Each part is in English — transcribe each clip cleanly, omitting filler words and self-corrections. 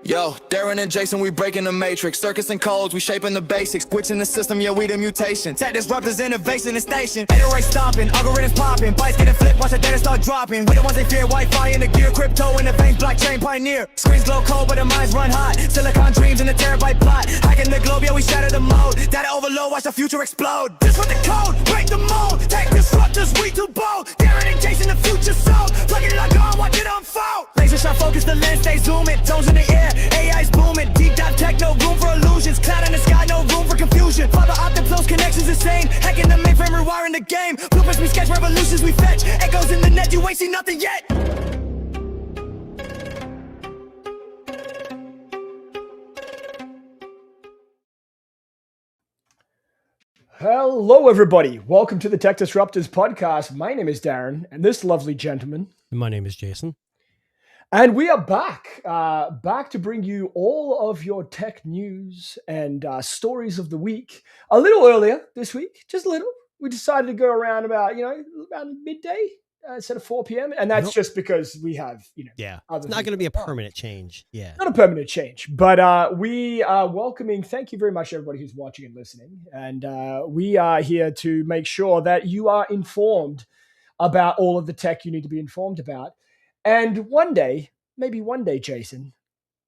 Yo, Darren and Jason, we breaking the matrix. Circus and codes, we shaping the basics. Switching the system, yeah, we the mutation. Tech disruptors, innovation and station. Android stomping, algorithms popping. Bytes getting flipped, watch the data start dropping. We the ones they fear, Wi-Fi in the gear. Crypto in the veins, blockchain pioneer. Screens glow cold, but the minds run hot. Silicon dreams in the terabyte plot. Hacking the globe, yeah, we shatter the mode. Data overload, watch the future explode. Disrupt the code, break the mold. Tech disruptors, we too bold. Darren and Jason, the future sold. Plug it lock on, watch it unfold. Laser shot focus, the lens stay zooming. Zones in the air. AI's booming, deep dive tech, no room for illusions. Cloud in the sky, no room for confusion. Fiber optic close connections insane. Hacking the mainframe, rewiring the game. Blueprints we sketch, revolutions we fetch. Echoes in the net, you ain't seen nothing yet. Hello, everybody. Welcome to the Tech Disruptors podcast. My name is Darren, and this lovely gentleman. My name is Jason. And we are back to bring you all of your tech news and stories of the week. A little earlier this week, just a little. We decided to go around about midday instead of 4 p.m. And that's just because we have, it's not going to be a permanent change. Yeah. Not a permanent change, but we are welcoming, thank you very much, everybody who's watching and listening. And we are here to make sure that you are informed about all of the tech you need to be informed about. And one day, maybe one day, Jason,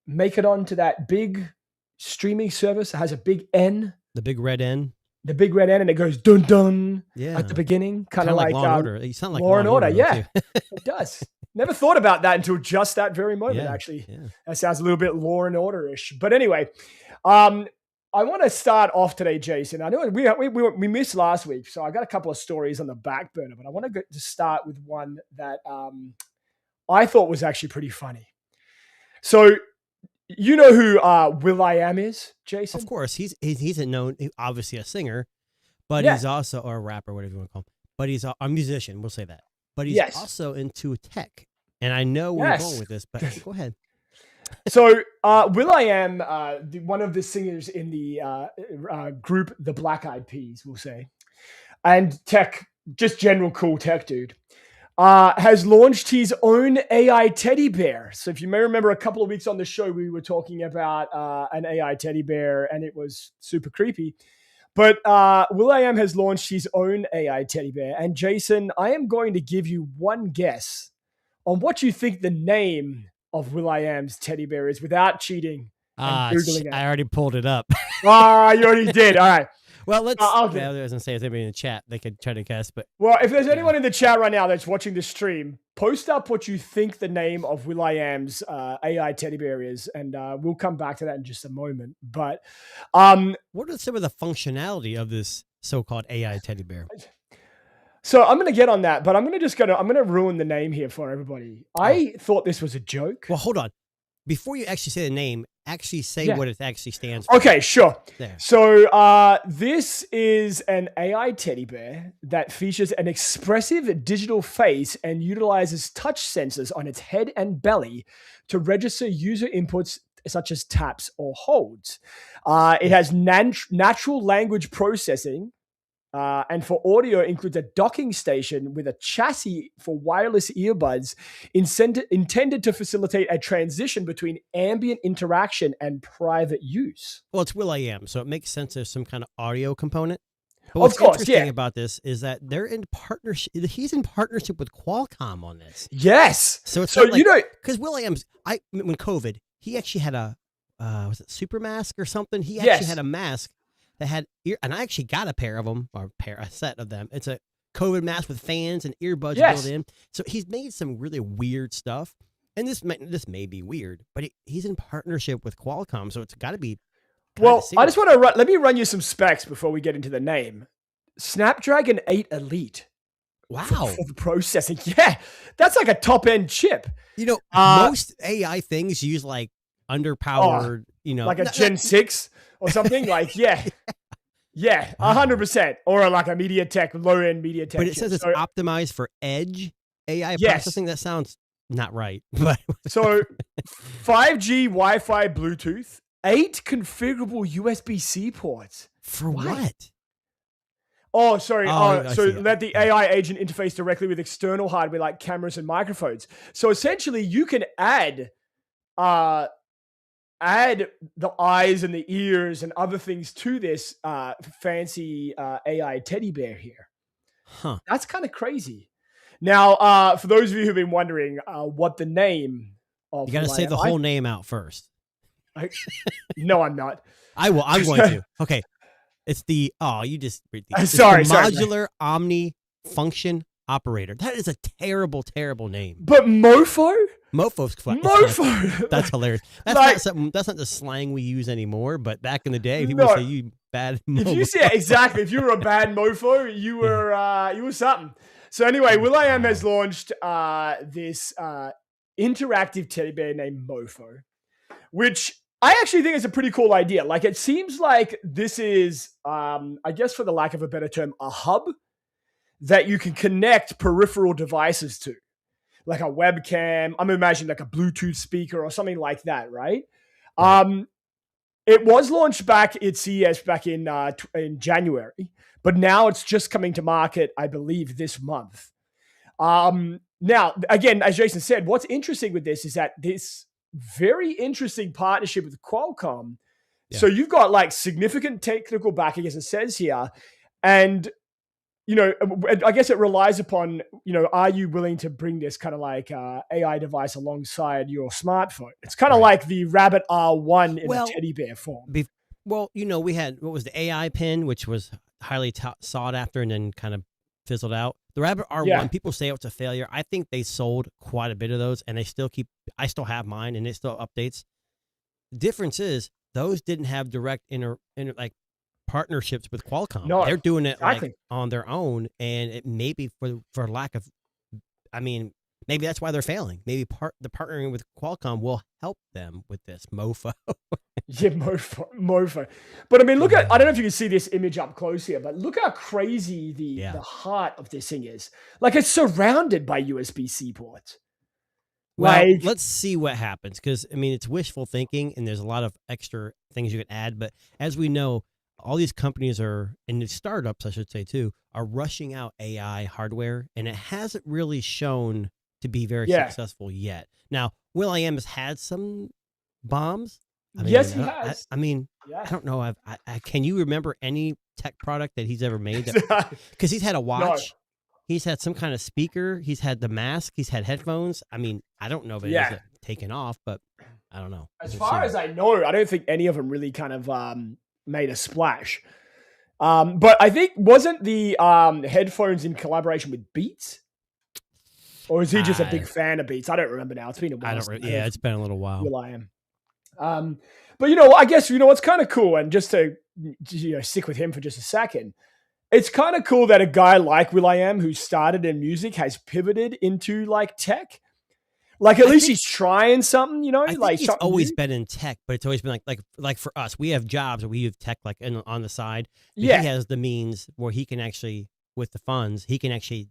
make it onto that big streaming service that has a big N. The big red N. The big red N, and it goes dun dun at the beginning. Kind of like Law and Order. You sound like Law and Order. Yeah, too. It does. Never thought about that until just that very moment, actually. Yeah. That sounds a little bit Law and Order-ish. But anyway, I want to start off today, Jason. I know we missed last week, so I got a couple of stories on the back burner, but I want to start with one that I thought was actually pretty funny. So, you know who will.i.am is, Jason? Of course, he's obviously a singer, but he's also or a rapper, whatever you want to call him. But he's a musician. We'll say that. But he's also into tech, and I know where we're going with this. But go ahead. So, will.i.am, one of the singers in the group, the Black Eyed Peas, we'll say, and tech, just general cool tech dude. Has launched his own AI teddy bear. So if you may remember a couple of weeks on the show, we were talking about an AI teddy bear and it was super creepy. But will.i.am has launched his own AI teddy bear. And Jason, I am going to give you one guess on what you think the name of will.i.am's teddy bear is without cheating and Googling it. I already pulled it up. You already did. All right. Well, let's. I was going to say, if anybody in the chat, they could try to guess. But if there's anyone in the chat right now that's watching the stream, post up what you think the name of will.i.am's AI teddy bear is, and we'll come back to that in just a moment. But what are some of the functionality of this so-called AI teddy bear? So I'm going to get on that, but I'm going to ruin the name here for everybody. I thought this was a joke. Well, hold on. Before you actually say the name, actually say what it actually stands for. Okay, sure. There. So this is an AI teddy bear that features an expressive digital face and utilizes touch sensors on its head and belly to register user inputs such as taps or holds. It has natural language processing. And for audio, it includes a docking station with a chassis for wireless earbuds intended to facilitate a transition between ambient interaction and private use. Well, it's will.i.am, so it makes sense there's some kind of audio component. But what's interesting about this is that they're in partnership. He's in partnership with Qualcomm on this. Yes. So it's because will.i.am's. When COVID, he actually had a was it super mask or something? He actually had a mask that had and I actually got a pair of them, or a set of them. It's a COVID mask with fans and earbuds built in. So he's made some really weird stuff, and this may be weird, but he's in partnership with Qualcomm, so it's got to be. Well, I just want to let me run you some specs before we get into the name. Snapdragon 8 Elite. Wow, for the processing, that's like a top end chip. Most AI things use like underpowered, like a Gen 6 or something. Like, 100%, or like a MediaTek, low end MediaTek. But it says it's optimized for edge AI processing. That sounds not right. But so 5G, Wi-Fi, Bluetooth, 8 configurable USB-C ports. For what? Oh, sorry. So let the AI agent interface directly with external hardware like cameras and microphones. So essentially, you can add add the eyes and the ears and other things to this fancy AI teddy bear here. Huh. That's kind of crazy. Now, for those of you who've been wondering what the name of You got to say the whole name out first. No, I'm not. I will. I'm going to. Okay. It's the you just read the modular omni function operator. That is a terrible, terrible name. But Mofo? Mofo's fun. Mofo. That's hilarious. That's not something. That's not the slang we use anymore. But back in the day, people would say you bad. If you say exactly, if you were a bad Mofo, you were something. So anyway, will.i.am has launched this interactive teddy bear named Mofo, which I actually think is a pretty cool idea. Like, it seems like this is, I guess for the lack of a better term, a hub that you can connect peripheral devices to, like a webcam. I'm imagining like a Bluetooth speaker or something like that, right? It was launched back at CES back in January, but now it's just coming to market, I believe, this month. Now, again, as Jason said, what's interesting with this is that this very interesting partnership with Qualcomm. Yeah. So you've got like significant technical backing, as it says here, and I guess it relies upon, are you willing to bring this kind of like AI device alongside your smartphone? It's kind of like the Rabbit R1 in a teddy bear form. We had, what was the AI pin, which was highly sought after and then kind of fizzled out. The Rabbit R1, people say it's a failure. I think they sold quite a bit of those, and I still have mine, and it still updates. The difference is those didn't have direct partnerships with Qualcomm. No, they're doing it like on their own, and it may be for lack of, maybe that's why they're failing. Maybe the partnering with Qualcomm will help them with this Mofo. Yeah, Mofo. But I mean, I don't know if you can see this image up close here, but look how crazy the heart of this thing is. Like, it's surrounded by USB-C ports. Well, let's see what happens, because it's wishful thinking, and there's a lot of extra things you can add. But as we know, all these companies and the startups, I should say too, are rushing out AI hardware, and it hasn't really shown to be very successful yet. Now, will.i.am has had some bombs. Yes, he has. I don't know. Can you remember any tech product that he's ever made? Because he's had a watch. No. He's had some kind of speaker. He's had the mask. He's had headphones. I don't know if it is taken off, but I don't know. As far as I know, I don't think any of them really kind of made a splash. But I think, wasn't the headphones in collaboration with Beats? Or is he just a big fan of Beats? I don't remember now. It's been a while. It's been a little while. will.i.am. But I guess what's kind of cool, and just to stick with him for just a second, it's kind of cool that a guy like will.i.am, who started in music, has pivoted into like tech. Like, at least he's trying something, I think he's always been in tech, but it's always been like for us, we have jobs where we have tech on the side. He has the means where he can actually, with the funds, he can actually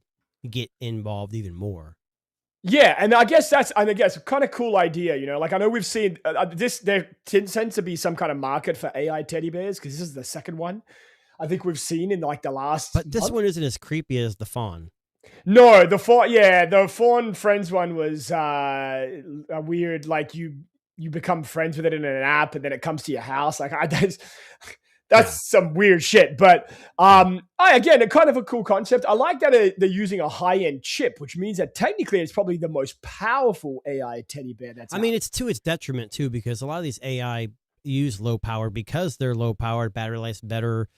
get involved even more. Yeah, and I guess that's a kind of cool idea, Like, I know we've seen there tends to be some kind of market for AI teddy bears, because this is the second one I think we've seen in like the last. But this one isn't as creepy as the fawn. No, the Fawn Friends one was a weird, like you become friends with it in an app, and then it comes to your house. Like, that's some weird shit. But again, a kind of a cool concept. I like that they're using a high-end chip, which means that technically it's probably the most powerful AI teddy bear that's out. It's to its detriment too, because a lot of these AI use low power because they're low powered, battery life's better,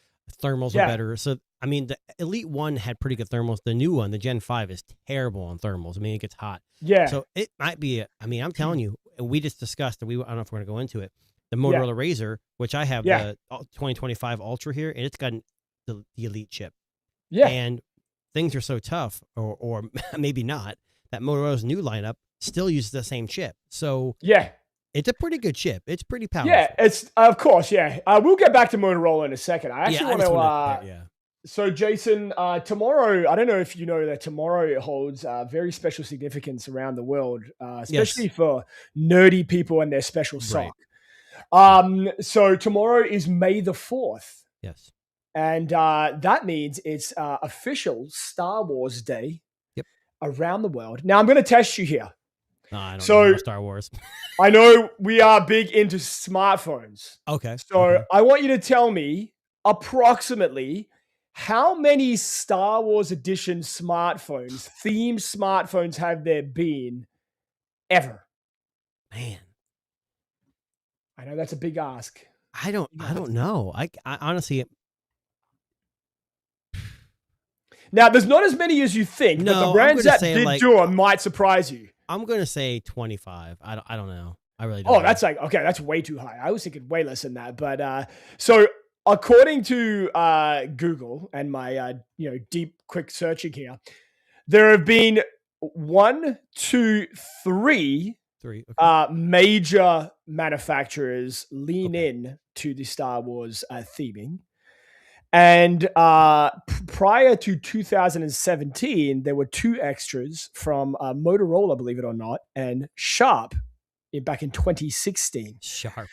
thermals are better. So the Elite 1 had pretty good thermals. The new one, the Gen 5, is terrible on thermals. It gets hot. Yeah. So it might be I'm telling you, we just discussed, and I don't know if we're going to go into it, the Motorola Razr, which I have the 2025 Ultra here, and it's got the Elite chip. Yeah. And things are so tough, or maybe not, that Motorola's new lineup still uses the same chip. So it's a pretty good chip. It's pretty powerful. Yeah, it's of course. Yeah, we'll get back to Motorola in a second. I actually want to. So, Jason, tomorrow, I don't know if you know that tomorrow holds very special significance around the world, especially for nerdy people and their special sock. So tomorrow is May the 4th. Yes. And that means it's official Star Wars Day around the world. Now, I'm going to test you here. No, I don't So- know Star Wars. I know we are big into smartphones. Okay. So okay. I want you to tell me approximately how many Star Wars edition smartphones, themed smartphones, have there been ever? Man, I know that's a big ask. I don't know. I honestly, Now, there's not as many as you think, but No, the I'm brands gonna that say, did like- do them might surprise you. I'm gonna say 25. I don't know. I really don't. Oh, know. that's like, okay, that's way too high. I was thinking way less than that. But so according to Google and my deep quick searching here, there have been 1, 2, 3 3. Okay. major manufacturers lean Okay. in to the Star Wars theming. And prior to 2017, there were 2 extras from Motorola, believe it or not, and Sharp back in 2016. Sharp.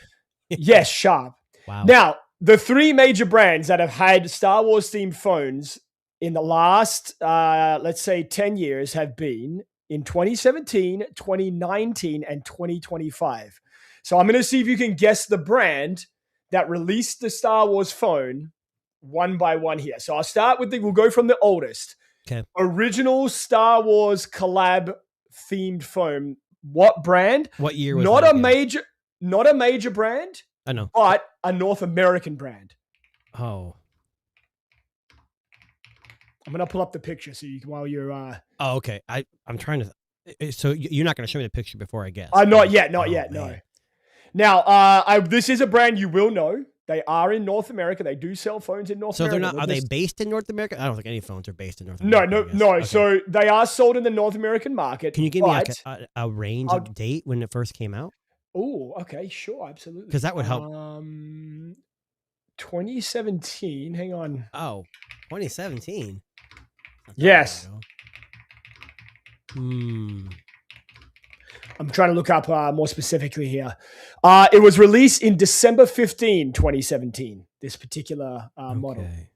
Yes, Sharp. Wow. Now, the 3 major brands that have had Star Wars themed phones in the last, let's say, 10 years have been in 2017, 2019, and 2025. So I'm going to see if you can guess the brand that released the Star Wars phone one by one here. So I'll start with we'll go from the oldest. Okay. Original Star Wars collab themed phone. What brand? What year was Not that a again? major brand, I know. but a North American brand. Oh. I'm gonna pull up the picture so you can, while you're Oh, okay. I'm trying to. So you're not going to show me the picture before I guess? not yet, Oh, no. man. Now, this is a brand you will know. They are in North America. They do sell phones in North So America. they're not. Are they just- based in North America? I don't think any phones are based in North No, America. no, I guess. no. Okay. So they are sold in the North American market. Can you give me like but- a range of date when it first came out? Oh, okay, sure, absolutely. Because that would help. 2017. Hang on. Oh, 2017. Not that Yes. long ago. I'm trying to look up more specifically here. It was released in December 15, 2017. This particular model. Okay.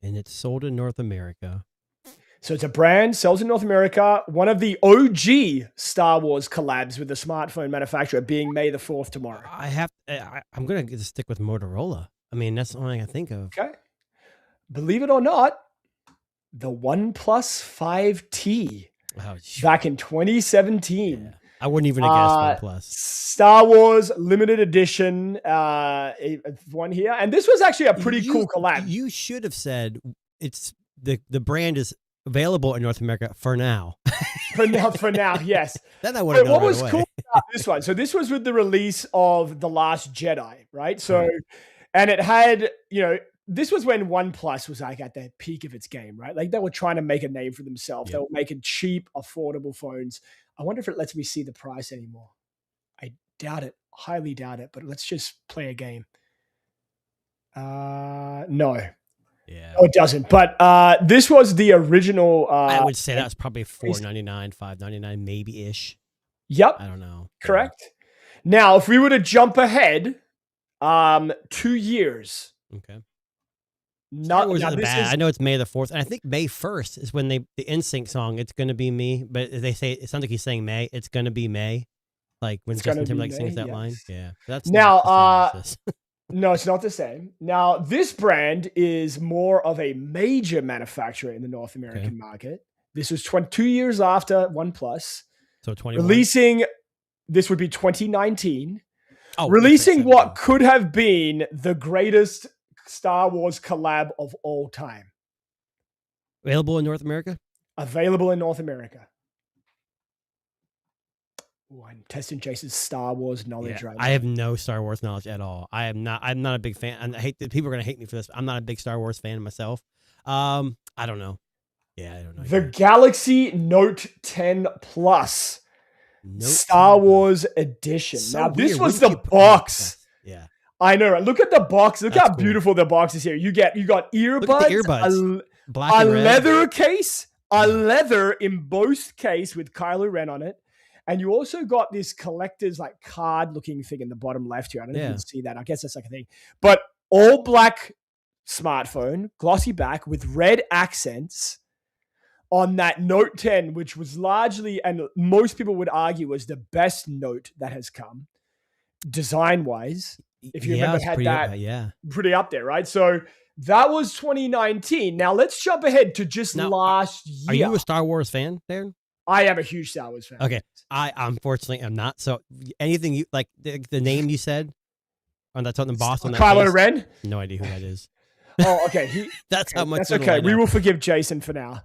And it's sold in North America. So it's a brand, sells in North America. One of the OG Star Wars collabs with the smartphone manufacturer being May the 4th tomorrow. I'm gonna just stick with Motorola. I mean, that's the only thing I can think of. Okay. Believe it or not, the OnePlus 5T Oh, back in 2017. yeah. I wouldn't even have guessed OnePlus. Star Wars limited edition one here. And this was actually a pretty cool collab. You should have said it's the brand is available in North America for now. for now, yes. Then I would But have what known was right cool away. about this one? So this was with the release of The Last Jedi, right? So, Right. and it had, this was when OnePlus was like at the peak of its game, right? Like they were trying to make a name for themselves. They Yep. were making cheap, affordable phones. I wonder if it lets me see the price anymore. I doubt it, highly doubt it, but let's just play a game. No, Yeah. it doesn't. But this was the original. I would say that's probably $4.99, $5.99, maybe ish. Yep. I don't know. Correct. Now, if we were to jump ahead 2 years. Okay. Not was now, this bad. is- I know it's May the 4th, and I think May 1st is when the NSYNC song "It's Gonna Be Me," but they say it sounds like he's saying May. It's gonna be May, like when It's Justin gonna be Timberlake sings May, that line. yes. Yeah, that's Now, not the same as this. No, it's not the same. Now, this brand is more of a major manufacturer in the North American market. This was 2 years after OnePlus. So 21. Releasing, this would be 2019. Oh, Releasing that's what right, could have been the greatest Star Wars collab of all time. available in North America. Available in North America. Ooh, I'm testing Jason's Star Wars knowledge right now. I have no Star Wars knowledge at all. I'm not a big fan. And I hate that people are gonna hate me for this. I'm not a big Star Wars fan myself. I don't know. Yeah, I don't know. The either. Galaxy Note 10 Plus. Note Star 10. Wars edition. So now, this weird. was Wouldn't the you put- box. Yeah. I know, right? Look at the box. Look That's how cool. beautiful the box is here. You got earbuds, Look at the earbuds. Black a and red. leather case, a leather embossed case with Kylo Ren on it. And you also got this collector's like card looking thing in the bottom left here. I don't know if you Yeah. can see that. I guess that's like a thing. But all black smartphone, glossy back with red accents. on that Note 10, which was largely, and most people would argue, was the best Note that has come design wise. If you remember, had that pretty up there, right? So that was 2019. Now let's jump ahead to just last year. Are you a Star Wars fan, Darren? I am a huge Star Wars fan. Okay. I unfortunately am not. So anything you like, the name you said on that's on the boss on that Kylo face, Ren? No idea who that is. Oh, okay. That's how much. That's okay. We will forgive Jason for now.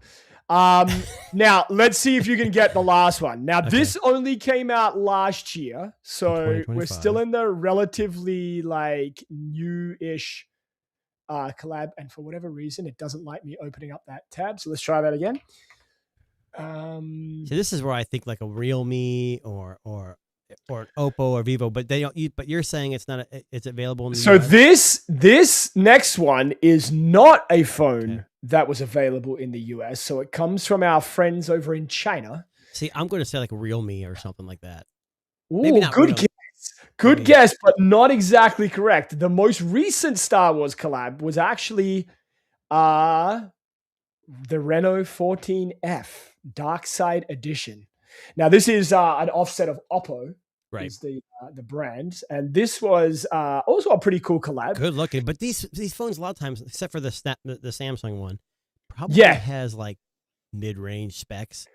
Now let's see if you can get the last one. Now this only came out last year, so we're still in the relatively like new-ish collab, and for whatever reason it doesn't like me opening up that tab. So let's try that again. So this is where I think like a Realme or an Oppo or Vivo, but they don't. But you're saying it's not. It's available in the US? This next one is not a phone that was available in the US. So it comes from our friends over in China. See, I'm going to say like a Realme or something like that. Ooh, maybe not good guess. Good guess, but not exactly correct. The most recent Star Wars collab was actually the Reno 14F Dark Side Edition. Now, this is an offset of Oppo, right? Is the brand, and this was also a pretty cool collab. Good looking, but these phones a lot of times, except for the Samsung one, probably has like mid range specs.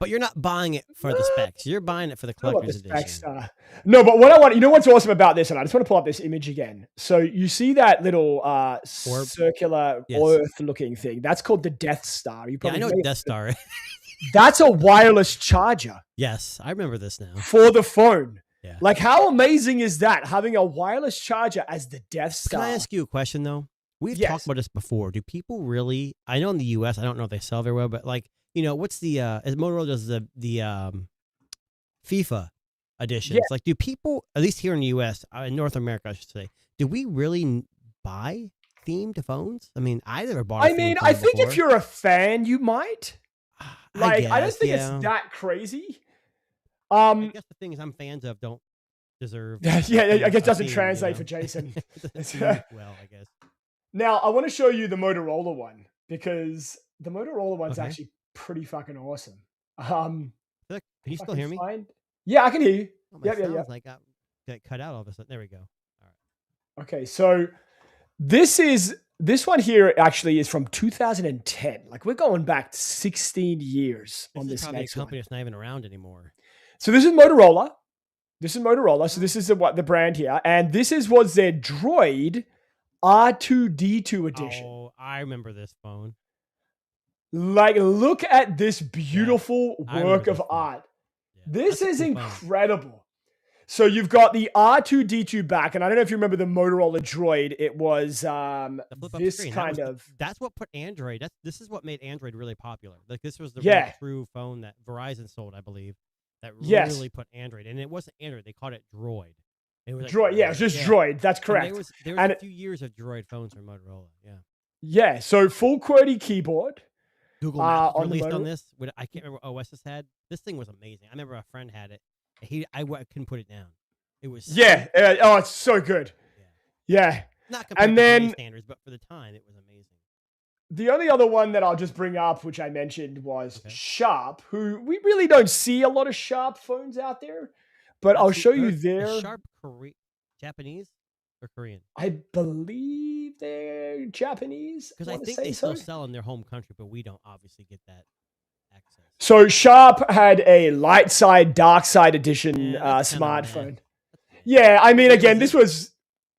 But you're not buying it for the specs. You're buying it for the collector's edition. No, but what I want, you know what's awesome about this, and I just want to pull up this image again. So you see that little circular Earth-looking thing? That's called the Death Star. You probably I know what Death Star is. That's a wireless charger. Yes, I remember this now. For the phone. Yeah. Like, how amazing is that? Having a wireless charger as the Death Star. Can I ask you a question, though? We've talked about this before. Do people really, I know in the US, I don't know if they sell very well, but like, you know, what's the as Motorola does the FIFA editions? Like, do people, at least here in the U.S., in North America, I should say, do we really buy themed phones? I mean, I never bought. I think if you're a fan, you might. Like, I don't think it's that crazy. I guess the thing is, I'm fans of don't deserve. I guess it doesn't translate for Jason. Well, I guess. Now I want to show you the Motorola one because the Motorola one's actually pretty fucking awesome. Can you still hear me? Yeah, I can hear you. Oh, yeah. Like got cut out all of a sudden. There we go. All right. Okay, so this one here actually is from 2010. Like, we're going back 16 years on this next company that's not even around anymore. So this is Motorola. So this is the brand here, and this was their Droid R2D2 edition. Oh, I remember this phone. Like, look at this beautiful work of art. Yeah, this is incredible. So you've got the R2D2 back, and I don't know if you remember the Motorola Droid. It was this kind of. That's what put Android. This is what made Android really popular. Like, this was the real true phone that Verizon sold, I believe. That really put Android, and it wasn't Android. They called it Droid. It was like, Droid. Yeah, it was just Droid. That's correct. And there was a few years of Droid phones from Motorola. Yeah. Yeah. So full QWERTY keyboard. Google Maps released on this. I can't remember what OS this had. This thing was amazing. I remember a friend had it. I couldn't put it down. It was it's so good. Yeah. Not compared to standards, but for the time, it was amazing. The only other one that I'll just bring up, which I mentioned, was Sharp, who we really don't see a lot of Sharp phones out there, but I'll show you their Sharp Japanese or Korean. I believe they're Japanese. Because I think they still sell in their home country, but we don't obviously get that access. So Sharp had a light side, dark side edition smartphone. Yeah, I mean, again, this was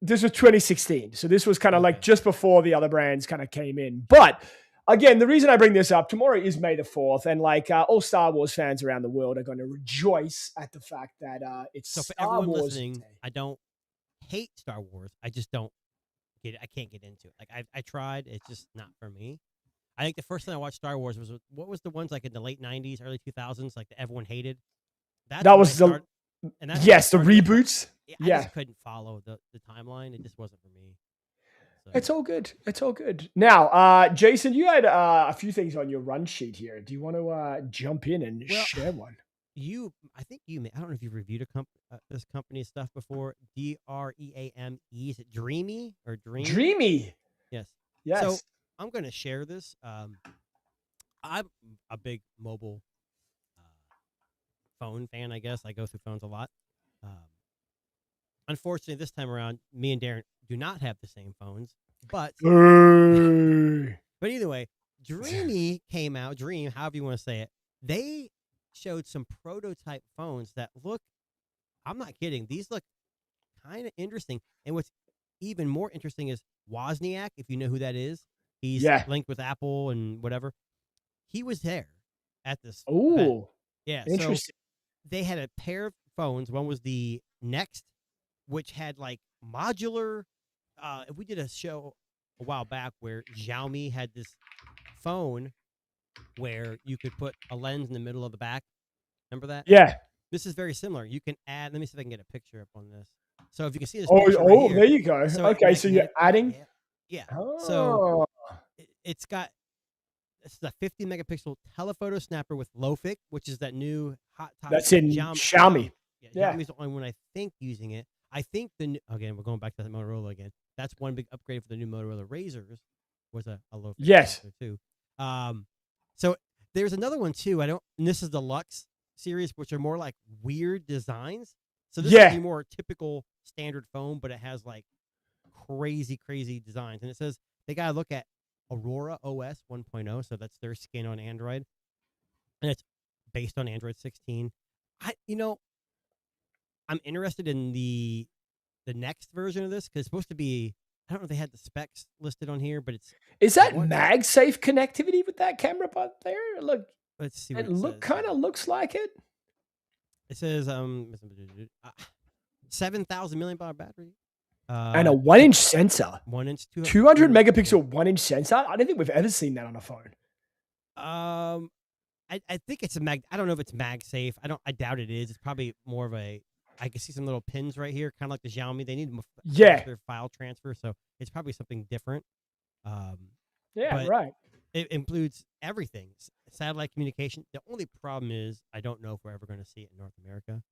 2016. So this was kind of like just before the other brands kind of came in. But again, the reason I bring this up, tomorrow is May the 4th. And like all Star Wars fans around the world are going to rejoice at the fact that it's so for Star everyone Wars listening, Day. I don't hate Star Wars. I just don't get it. I can't get into it. Like I tried. It's just not for me. I think the first time I watched Star Wars was what was the ones like in the late 90s, early 2000s, like that everyone hated. That was the reboots. I just couldn't follow the timeline. It just wasn't for me. So. It's all good. It's all good. Now, Jason, you had a few things on your run sheet here. Do you want to jump in and share one? I think I don't know if you've reviewed this company's stuff before. DREAME. Is it Dreamy or Dream? Dreamy. Yes. Yes. So I'm going to share this. I'm a big mobile phone fan, I guess. I go through phones a lot. Um, Unfortunately, this time around, me and Darren do not have the same phones. But either way, Dreamy came out. Dream, however you want to say it. They showed some prototype phones that look. I'm not kidding. These look kind of interesting. And what's even more interesting is Wozniak, if you know who that is. He's linked with Apple and whatever. He was there at this event. Oh, Yeah. interesting. So they had a pair of phones. One was the Next, which had like modular. We did a show a while back where Xiaomi had this phone where you could put a lens in the middle of the back. Remember that? Yeah. This is very similar. You can add. Let me see if I can get a picture up on this. So if you can see this. Oh, picture right here, there you go. so okay, so you're adding. Yeah. Oh. So it's got. This is a 50 megapixel telephoto snapper with Lofic, which is that new hot topic. That's in Xiaomi. Yeah, Xiaomi's the only one I think using it. I think again, we're going back to that Motorola again. That's one big upgrade for the new Motorola Razrs. Was a Lofic Yes. too. So there's another one too. And this is the Lux series, which are more like weird designs. So this is more typical standard phone, but it has like crazy designs. And it says they gotta look at Aurora OS 1.0, so that's their skin on Android, and it's based on Android 16. I'm interested in the next version of this because it's supposed to be. I don't know if they had the specs listed on here, but is that MagSafe connectivity with that camera up there? Look, let's see. What it kind of looks like it. It says 7,000 milliamp hour battery. And a 1-inch sensor. 1-inch, 200 megapixel 1-inch sensor. I don't think we've ever seen that on a phone. I think it's I don't know if it's MagSafe. I doubt it is. It's probably more of a. I can see some little pins right here, kind of like the Xiaomi. They need their file transfer, so it's probably something different. Right. It includes everything: satellite communication. The only problem is I don't know if we're ever going to see it in North America.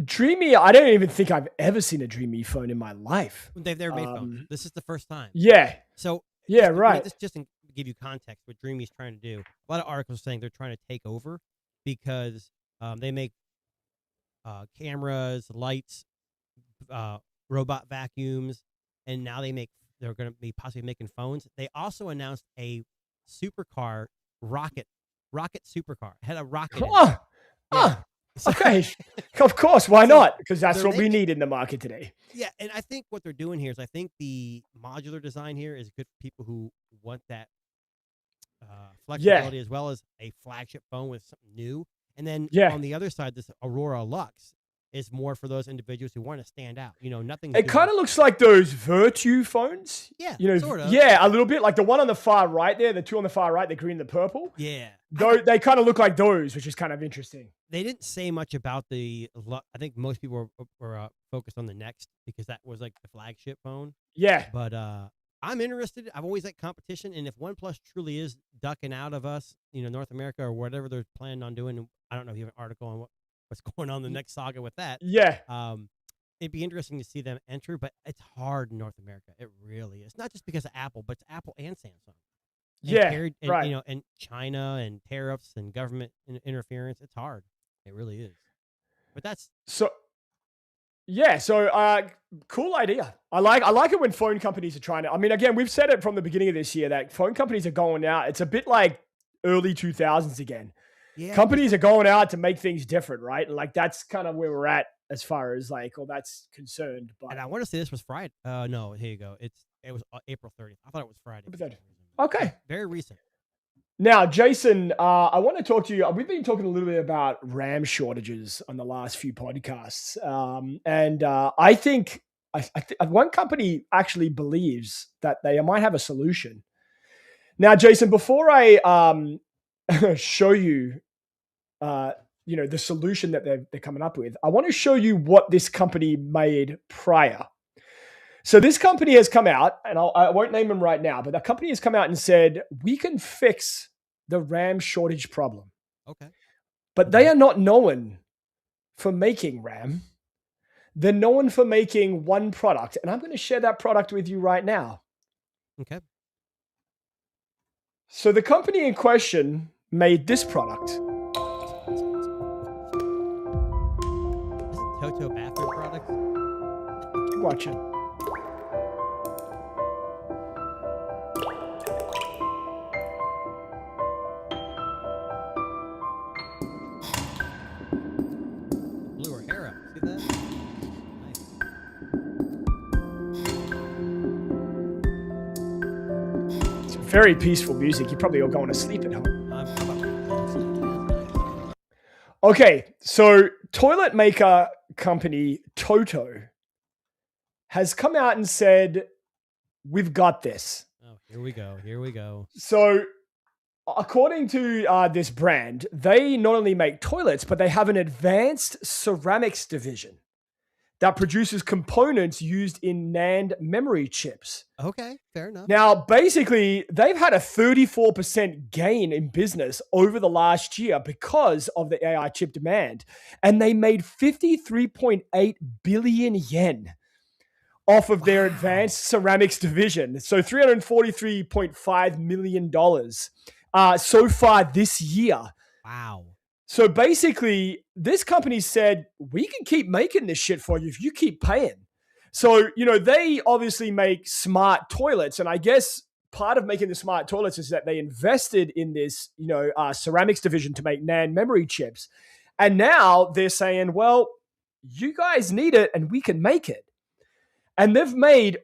Dreamy, I don't even think I've ever seen a Dreamy phone in my life. They've never made phones. This is the first time. Yeah. So right. Just to give you context, what Dreamy's trying to do. A lot of articles saying they're trying to take over because they make cameras, lights, robot vacuums, and now they're going to be possibly making phones. They also announced a supercar rocket supercar. It had a rocket. Okay, of course. Why not? Because that's what we need in the market today. Yeah, and I think what they're doing here is I think the modular design here is good for people who want that flexibility as well as a flagship phone with something new. And then on the other side, this Aurora Lux is more for those individuals who want to stand out. Nothing. It kind of looks like those Virtu phones. Yeah, sort of. Yeah, a little bit like the one on the far right there, the two on the far right, the green and the purple. Yeah. They kind of look like those, which is kind of interesting. They didn't say much about I think most people were focused on the Next because that was like the flagship phone. Yeah. But I'm interested. I've always liked competition, and if OnePlus truly is ducking out of us, North America or whatever they're planning on doing, I don't know if you have an article on what's going on in the next saga with that. Yeah. It'd be interesting to see them enter, but it's hard in North America. It really is. Not just because of Apple, but it's Apple and Samsung. Right. And China and tariffs and government interference. It's hard. It really is. But that's so. Yeah, so cool idea. I like it when phone companies are trying to. I mean, again, we've said it from the beginning of this year that phone companies are going out. It's a bit like early 2000s again. Yeah. Companies are going out to make things different, right? And like that's kind of where we're at as far as like, that's concerned. But and I want to say this was Friday. No, here you go. It was April 30th. I thought it was Friday. Okay, very recent. Now, Jason, I want to talk to you. We've been talking a little bit about RAM shortages on the last few podcasts. And I think one company actually believes that they might have a solution. Now, Jason, before I show you, the solution that they're coming up with, I want to show you what this company made prior. So this company has come out, and I won't name them right now, but the company has come out and said, we can fix the RAM shortage problem. Okay. But they are not known for making RAM. They're known for making one product, and I'm going to share that product with you right now. Okay. So the company in question made this product. Isn't Toto bathroom products? Keep watching. Blew her hair up. See that? Nice. It's very peaceful music. You're probably all going to sleep at home. How about Okay, so toilet maker company Toto has come out and said, we've got this. Oh, here we go. Here we go. So, according to this brand, they not only make toilets, but they have an advanced ceramics division that produces components used in NAND memory chips. Okay, fair enough. Now, basically, they've had a 34% gain in business over the last year because of the AI chip demand. And they made 53.8 billion yen off of their advanced ceramics division. So $343.5 million so far this year. Wow. So basically, this company said, we can keep making this shit for you if you keep paying. So, they obviously make smart toilets. And I guess part of making the smart toilets is that they invested in this, ceramics division to make NAND memory chips. And now they're saying, well, you guys need it and we can make it. And they've made,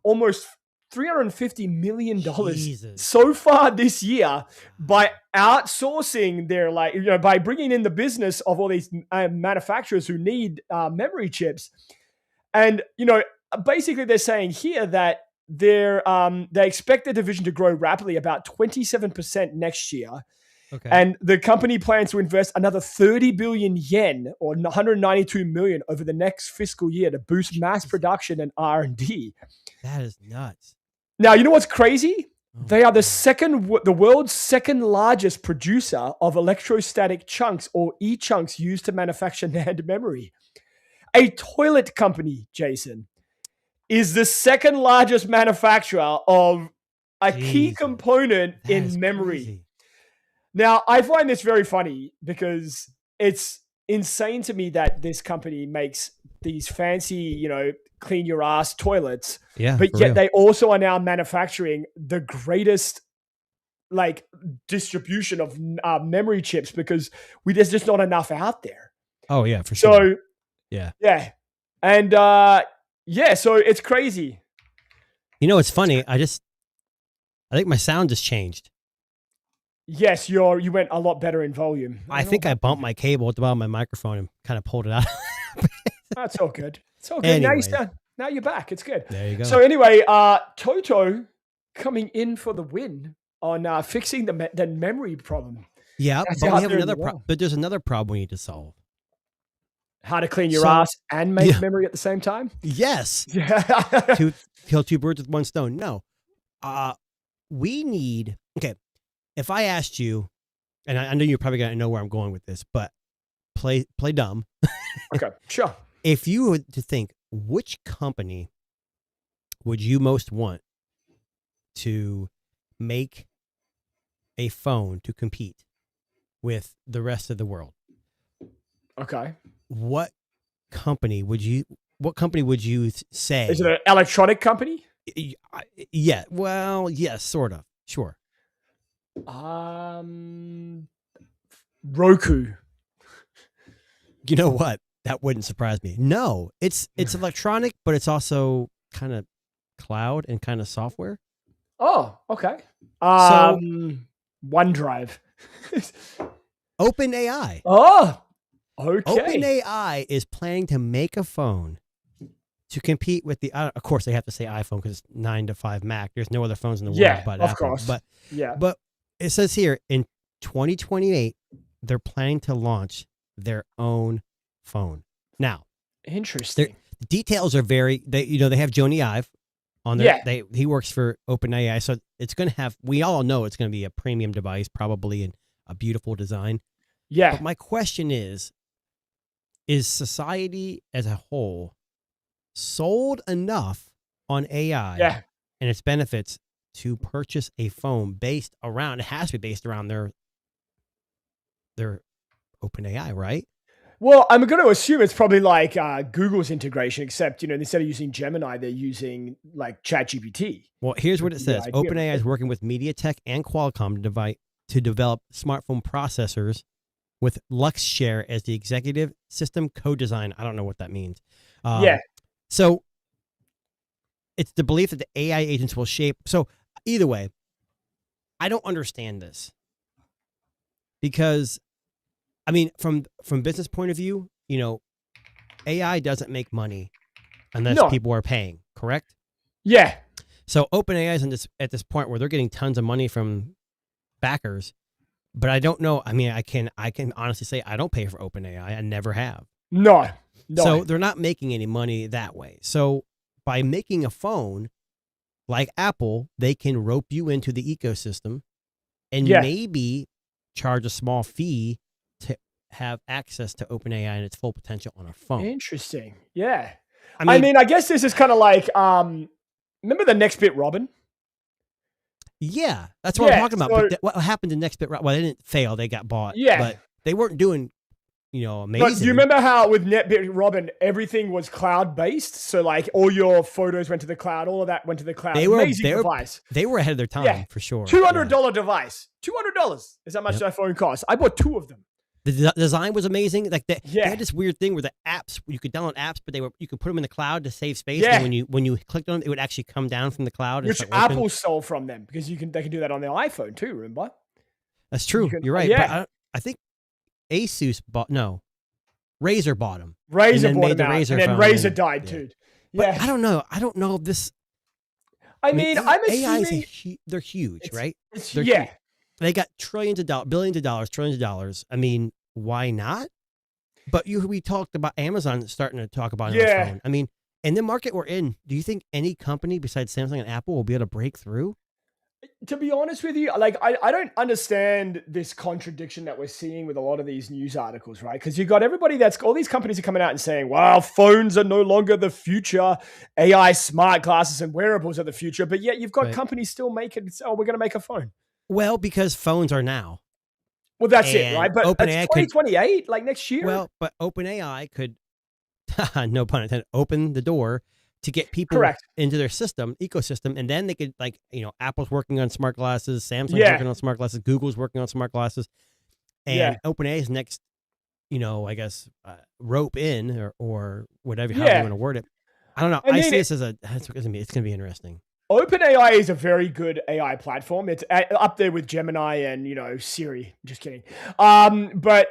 almost $350 million Jesus. so far this year by outsourcing their, by bringing in the business of all these manufacturers who need memory chips. And, basically they're saying here that they expect the division to grow rapidly, about 27% next year. Okay. And the company plans to invest another 30 billion yen or 192 million over the next fiscal year to boost mass production and R&D. That is nuts. Now, you know what's crazy? Oh, They are the world's second largest producer of electrostatic chunks or e-chunks used to manufacture NAND memory. A toilet company, Jason, is the second largest manufacturer of a key component That is in memory. crazy. Now, I find this very funny because it's insane to me that this company makes these fancy, clean your ass toilets, Yeah. but for yet real. they also are now manufacturing the greatest distribution of memory chips because there's just not enough out there. Oh yeah, for sure. So yeah. And so it's crazy. It's funny. I think my sound just changed. Yes, you went a lot better in volume. I think I bumped my cable at the bottom of my microphone and kind of pulled it out. That's all good. It's all good. Anyways. Now you're back. It's good. There you go. So anyway, Toto coming in for the win on fixing the memory problem. yeah, that's but out we have there in another the world. but there's another problem we need to solve. How to clean your So- ass and make Yeah. memory at the same time? Yes. Yeah. Kill two birds with one stone. No. We need if I asked you, and I know you're probably gonna know where I'm going with this, but play dumb. Okay, sure. If you were to think, which company would you most want to make a phone to compete with the rest of the world? Okay. What company would you say? Is it an electronic company? Yeah. Well, yes, sort of. Sure. Roku. You know what? That wouldn't surprise me. No, it's electronic, but it's also kind of cloud and kind of software. Oh, okay. OneDrive. OpenAI. Oh, okay. OpenAI is planning to make a phone to compete with the. Of course, they have to say iPhone because it's 9 to 5 Mac. There's no other phones in the world Yeah, but of Apple. course. Yeah. But it says here in 2028 they're planning to launch their own phone. Now, Interesting. the details are very. They have Jony Ive on there. Yeah. He works for OpenAI, so it's going to have. We all know it's going to be a premium device, probably in a beautiful design. Yeah. But my question is society as a whole sold enough on AI Yeah. and its benefits to purchase a phone based around, it has to be based around their OpenAI, right? Well, I'm going to assume it's probably like Google's integration, except, instead of using Gemini, they're using like ChatGPT. Well, here's what it says. idea. OpenAI is working with MediaTek and Qualcomm to develop smartphone processors with Luxshare as the executive system co-design. I don't know what that means. Yeah. So it's the belief that the AI agents will shape. So either way, I don't understand this because, I mean, from business point of view, AI doesn't make money unless people are paying, correct? Yeah. So OpenAI is at this point where they're getting tons of money from backers, but I don't know. I mean, I can honestly say I don't pay for OpenAI. I never have. No. So they're not making any money that way. So by making a phone like Apple, they can rope you into the ecosystem and maybe charge a small fee to have access to OpenAI and its full potential on a phone. Interesting. Yeah. I mean, I guess this is kind of like, remember the Nextbit Robin? Yeah, that's what I'm talking about. But what happened to Nextbit? Well, they didn't fail. They got bought. Yeah. But they weren't doing, amazing. But do you remember how with NetBit Robin, everything was cloud-based? So like all your photos went to the cloud, all of that went to the cloud. Amazing device. They were ahead of their time, for sure. $200 device. $200 is how much that phone costs. I bought 2 of them. The design was amazing. Like they had this weird thing where the apps, you could download apps, but you could put them in the cloud to save space. Yeah. And when you clicked on them, it would actually come down from the cloud. Which Apple stole from them because they can do that on their iPhone too. Remember? That's true. You're right. Yeah. But I think Asus Razer bought them. Razer bought them out, and then Razer died too. Yeah. But I don't know. I don't know if this. I'm assuming they're huge, right? They're huge. They got billions of dollars. I mean, why not? But we talked about Amazon starting to talk about it on the phone. I mean, in the market we're in, do you think any company besides Samsung and Apple will be able to break through? To be honest with you, like I don't understand this contradiction that we're seeing with a lot of these news articles, right? Because you've got all these companies are coming out and saying, wow, phones are no longer the future. AI smart glasses and wearables are the future. But yet you've got companies still making, we're going to make a phone. Well, because phones are now. Well, that's it, right? But OpenAI 2028, like next year. Well, but OpenAI could, no pun intended, open the door to get people into their ecosystem, and then they could, like, Apple's working on smart glasses, Samsung's working on smart glasses, Google's working on smart glasses, and OpenAI's next, I guess, rope in or whatever, how you want to word it. I don't know. I see this as it's going to be interesting. OpenAI is a very good AI platform. It's up there with Gemini and, Siri. Just kidding. But,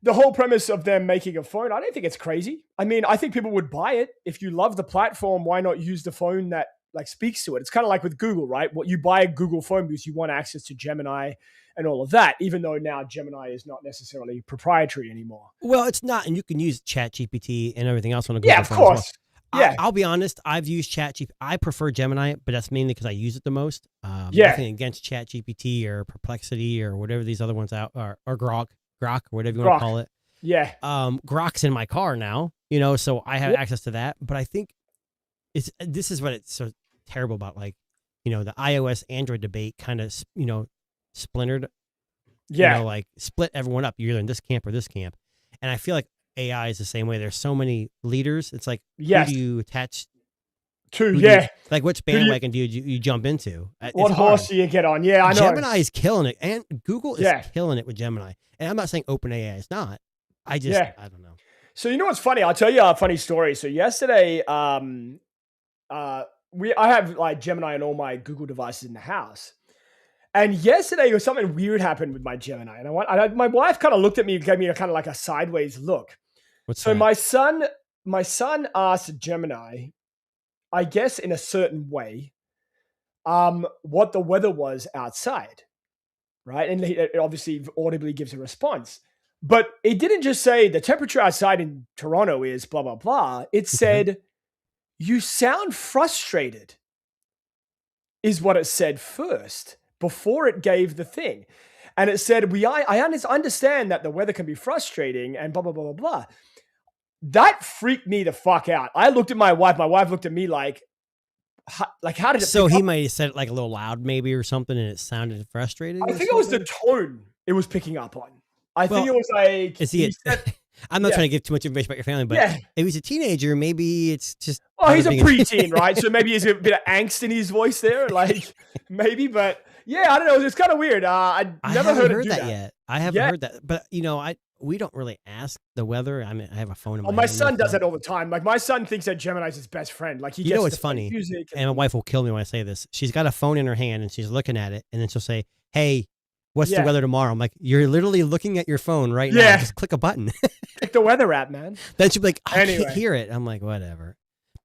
the whole premise of them making a phone, I don't think it's crazy. I mean, I think people would buy it. If you love the platform, why not use the phone that speaks to it? It's kind of like with Google, right? You buy a Google phone because you want access to Gemini and all of that, even though now Gemini is not necessarily proprietary anymore. Well, it's not. And you can use ChatGPT and everything else on a Google phone. Yeah, of course. Yeah, I'll be honest. I've used ChatGPT. I prefer Gemini, but that's mainly because I use it the most. Nothing against ChatGPT or Perplexity or whatever these other ones out or Grok or whatever you want to call it. Yeah. Grok's in my car now, so I have access to that. But I think this is what it's so terrible about, like, the iOS Android debate kind of splintered. Yeah. Like split everyone up. You're either in this camp or this camp, and I feel like AI is the same way. There's so many leaders. It's like, who do you attach to? Like, which bandwagon do you jump into? What horse do you get on? Yeah, I know. Gemini is killing it, and Google is killing it with Gemini. And I'm not saying OpenAI is not. I don't know. So what's funny? I'll tell you a funny story. So yesterday, I have like Gemini on all my Google devices in the house. And yesterday, something weird happened with my Gemini, and my wife kind of looked at me and gave me kind of like a sideways look. What's that? My son asked Gemini, I guess in a certain way, what the weather was outside, right? And it obviously audibly gives a response, but it didn't just say the temperature outside in Toronto is blah blah blah. It said, "You sound frustrated," is what it said first before it gave the thing. And it said, I understand that the weather can be frustrating and blah, blah, blah, blah, blah. That freaked me the fuck out. I looked at my wife. My wife looked at me like, how did it? So pick he up? might have said it like a little loud, maybe, or something, and it sounded frustrating. I or think it was the something? tone it was picking up on. I think Well, it was like Is he? said, I'm not yeah. trying to give too much information about your family, but Yeah. if he's a teenager, maybe it's just. Oh, part he's of a being preteen, right? So maybe there's a bit of angst in his voice there, like maybe. But yeah, I don't know. It's kind of weird. I I never haven't heard it do that yet. I haven't Yeah. heard that, but we don't really ask the weather. I mean, I have a phone in my. Oh, my hand, son does so- that all the time. Like my son thinks that Gemini's his best friend. Like he You gets know to what's play funny? music. And my wife will kill me when I say this. She's got a phone in her hand and she's looking at it, and then she'll say, "Hey, what's the Yeah. weather tomorrow?" I'm like, "You're literally looking at your phone right Yeah. now. Just click a button." Pick the weather app, man. Then she'll be like, "I Anyway. can't hear it." I'm like, "Whatever."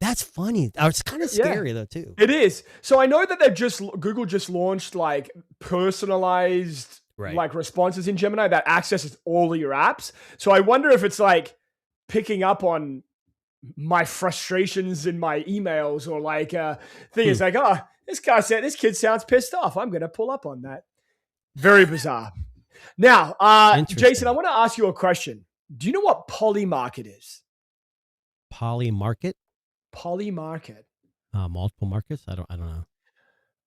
That's funny. It's kind of Yeah. scary though too. It is. So I know that Google just launched like personalized Right. like responses in Gemini that accesses all of your apps. So I wonder if it's like picking up on my frustrations in my emails or like thing is like, oh, this kid sounds pissed off. I'm gonna pull up on that. Very bizarre. Now, Interesting. Jason, I want to ask you a question. Do you know what Polymarket is? Poly market, Polymarket. multiple markets. I don't know.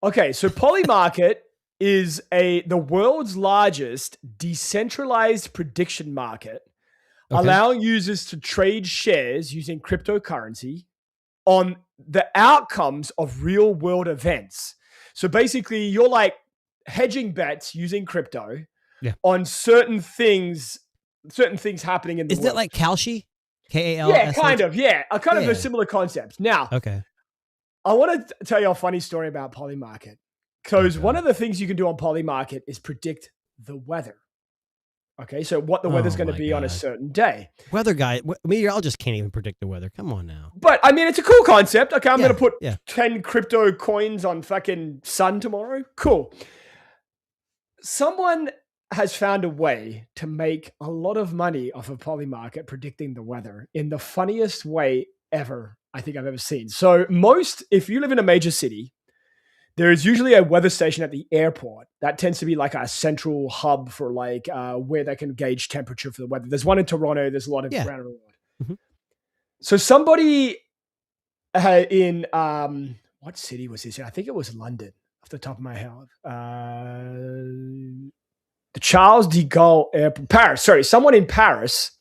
Okay, so Polymarket is the world's largest decentralized prediction market, Okay. allowing users to trade shares using cryptocurrency on the outcomes of real world events. So basically, you're like hedging bets using crypto Yeah. on certain things happening in the Isn't world. that like Kalshi? KAL? Yeah, kind of. Yeah, a kind of Yeah. a similar concept. Now, Okay. I want to tell you a funny story about Polymarket. Because Okay. one of the things you can do on Polymarket is predict the weather. Okay, so what the weather's Oh going to my be on a God. certain day. Weather guy, meteorologists can't even predict the weather. Come on now. But I mean, it's a cool concept. Okay, I'm Yeah, going to put yeah. 10 crypto coins on fucking sun tomorrow. Cool. Someone has found a way to make a lot of money off of Polymarket predicting the weather in the funniest way ever I think I've ever seen. So if you live in a major city, there is usually a weather station at the airport. That tends to be like a central hub for like where they can gauge temperature for the weather. There's one in Toronto. There's a lot of Yeah. around the world. Mhm. So somebody in what city was this? I think it was London, off the top of my head. The Charles de Gaulle Airport, Paris. Sorry, someone in Paris,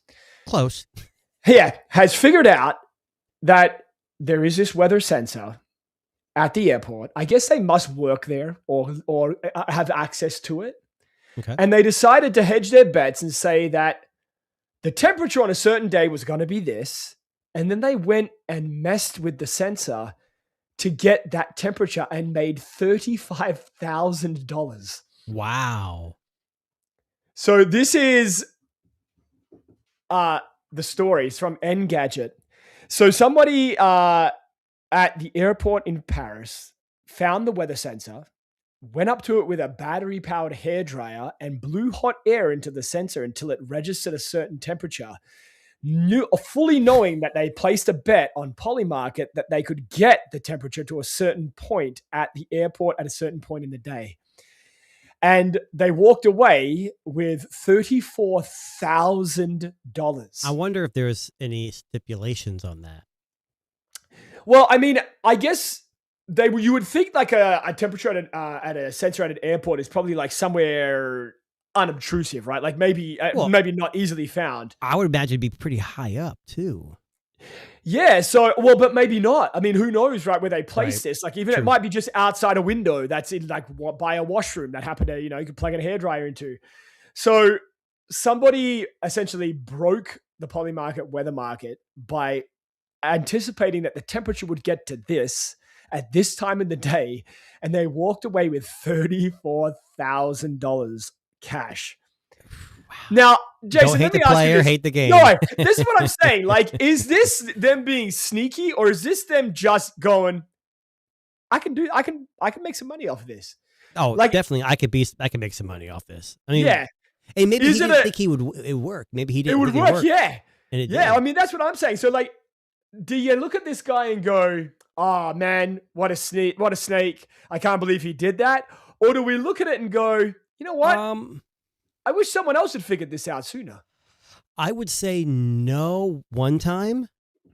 Close. has figured out that there is this weather sensor at the airport. I guess they must work there or have access to it. Okay. And they decided to hedge their bets and say that the temperature on a certain day was going to be this. And then they went and messed with the sensor to get that temperature and made $35,000. Wow. So this is the stories from Engadget. So somebody at the airport in Paris found the weather sensor, went up to it with a battery-powered hairdryer and blew hot air into the sensor until it registered a certain temperature, fully knowing that they placed a bet on Polymarket that they could get the temperature to a certain point at the airport at a certain point in the day. And they walked away with $34,000. I wonder if there's any stipulations on that. Well, I mean, I guess you would think like a temperature at a sensor at an airport is probably like somewhere unobtrusive, right? Like maybe maybe not easily found. I would imagine it'd be pretty high up too. Yeah. So, but maybe not. I mean, who knows, right? Where they place Right. this? Like, even True. it might be just outside a window that's in like by a washroom that happened to you could plug a hairdryer into. So somebody essentially broke the Polymarket weather market by anticipating that the temperature would get to this at this time in the day, and they walked away with $34,000 cash. Now, Jason, Don't hate let me the ask you player, this. hate the game. No, this is what I'm saying. Like, is this them being sneaky, or is this them just going, I can make some money off of this? Oh, Like- definitely. I could make some money off this. I mean, Yeah, and maybe Is he it didn't a- think it would work. Maybe he it didn't would think work. Yeah. And it Yeah, did. I mean, that's what I'm saying. So, like, do you look at this guy and go, oh, man, what a snake. I can't believe he did that. Or do we look at it and go, you know what? I wish someone else had figured this out sooner. I would say no one time,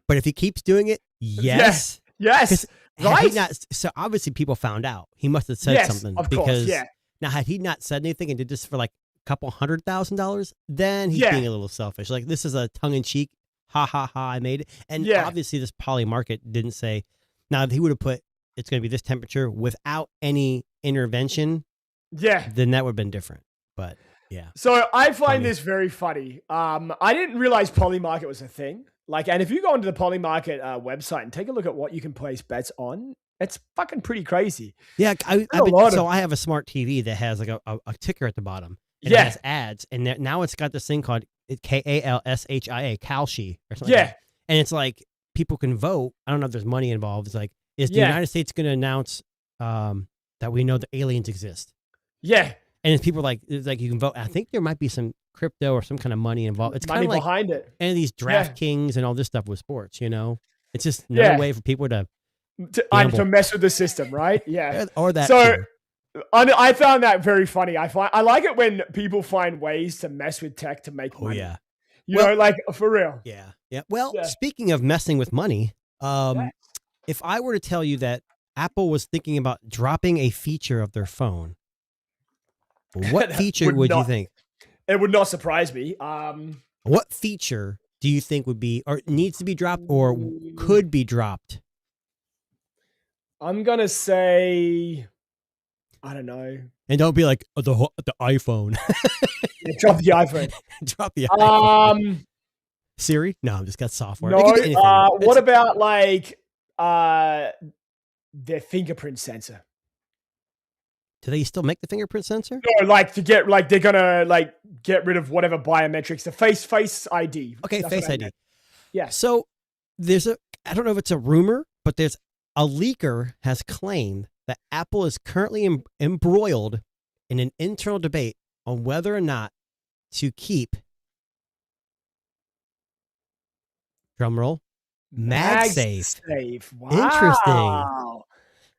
but if he keeps doing it, yes. Yes. had he Right? not, so obviously people found out. He must have said Yes, something of course, because yeah. now had he not said anything and did this for like a couple $100,000, then he's Yeah. being a little selfish. Like this is a tongue in cheek, ha ha ha, I made it. And Yeah. obviously this Poly Market didn't say. Now if he would have put it's going to be this temperature without any intervention, Yeah. then that would have been different. But yeah, So I find Funny. this very funny. I didn't realize Poly Market was a thing. Like, and if you go onto the Poly Market website and take a look at what you can place bets on, it's fucking pretty crazy. yeah. a lot of- I have a smart TV that has like a ticker at the bottom. And Yeah. it has ads, and now it's got this thing called KALSHIA, Kalshi or something. Yeah. Like that. And it's like people can vote. I don't know if there's money involved. It's like, is the Yeah. United States going to announce that we know the aliens exist? Yeah. And it's people like it's like you can vote. I think there might be some crypto or some kind of money involved. It's kind Money of like behind it. any of these Yeah. DraftKings and all this stuff with sports. It's just another Yeah. way for people to To mess with the system, right? Yeah. or that. So too. I found that very funny. I like it when people find ways to mess with tech to make Oh money. yeah. You Well- know, like for real. Yeah. Yeah. Well, Yeah. speaking of messing with money, Yes. if I were to tell you that Apple was thinking about dropping a feature of their phone, what That feature would would you not- think? It would not surprise me. What feature do you think would be or needs to be dropped or could be dropped? I'm gonna say, I don't know. And don't be like the iPhone. Drop the iPhone. Drop the iPhone. Um, Siri? No, I'm just got software. no. It could be anything. What It's- about like their fingerprint sensor? do they still make the fingerprint sensor? No, like to get like they're gonna like get rid of whatever biometrics, the face ID. Okay, That's Face what I ID. meant. Yeah. So I don't know if it's a rumor, but there's a leaker has claimed that Apple is currently embroiled in an internal debate on whether or not to keep, drumroll, MagSafe. MagSafe. Wow. Interesting.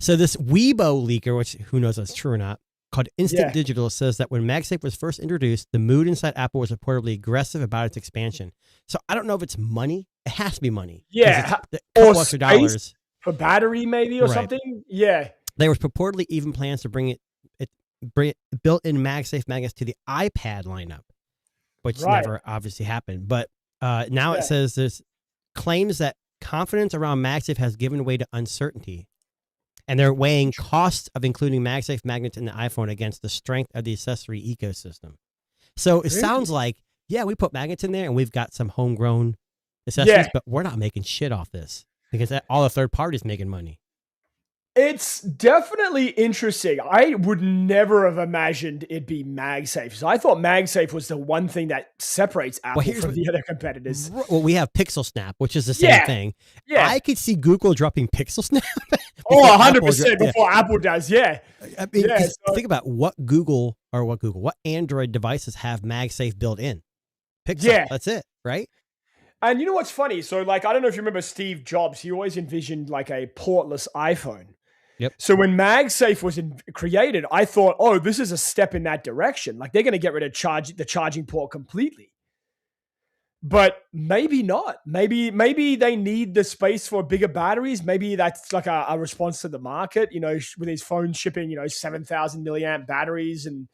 So this Weibo leaker, which who knows if it's true or not, called Instant Yeah. Digital, says that when MagSafe was first introduced, the mood inside Apple was reportedly aggressive about its expansion. So I don't know if it's money. It has to be money. 'cause Yeah, it's a couple or extra space. dollars. For battery, maybe or Right. something. Yeah. There was purportedly even plans to bring it built-in MagSafe magnets to the iPad lineup, which Right. never obviously happened. But now Yeah. it says there's claims that confidence around MagSafe has given way to uncertainty, and they're weighing costs of including MagSafe magnets in the iPhone against the strength of the accessory ecosystem. So it sounds like, yeah, we put magnets in there and we've got some homegrown accessories, Yeah. but we're not making shit off this because all the third parties making money. It's definitely interesting. I would never have imagined it'd be MagSafe. So I thought MagSafe was the one thing that separates Apple here's from what- the other competitors. Well, we have Pixel Snap, which is the same Yeah. thing. Yeah. I could see Google dropping Pixel Snap. Oh, before Apple 100% dro- before Apple does. Yeah. I mean, Yeah, 'cause so- think about what Android devices have MagSafe built in. Pixel. Yeah. That's it, right? And you know what's funny? So, like, I don't know if you remember Steve Jobs. He always envisioned like a portless iPhone. Yep. So when MagSafe was created, I thought, oh, this is a step in that direction. Like they're going to get rid of the charging port completely. But maybe not. Maybe they need the space for bigger batteries. Maybe that's like a response to the market. With these phones shipping 7,000 milliamp batteries and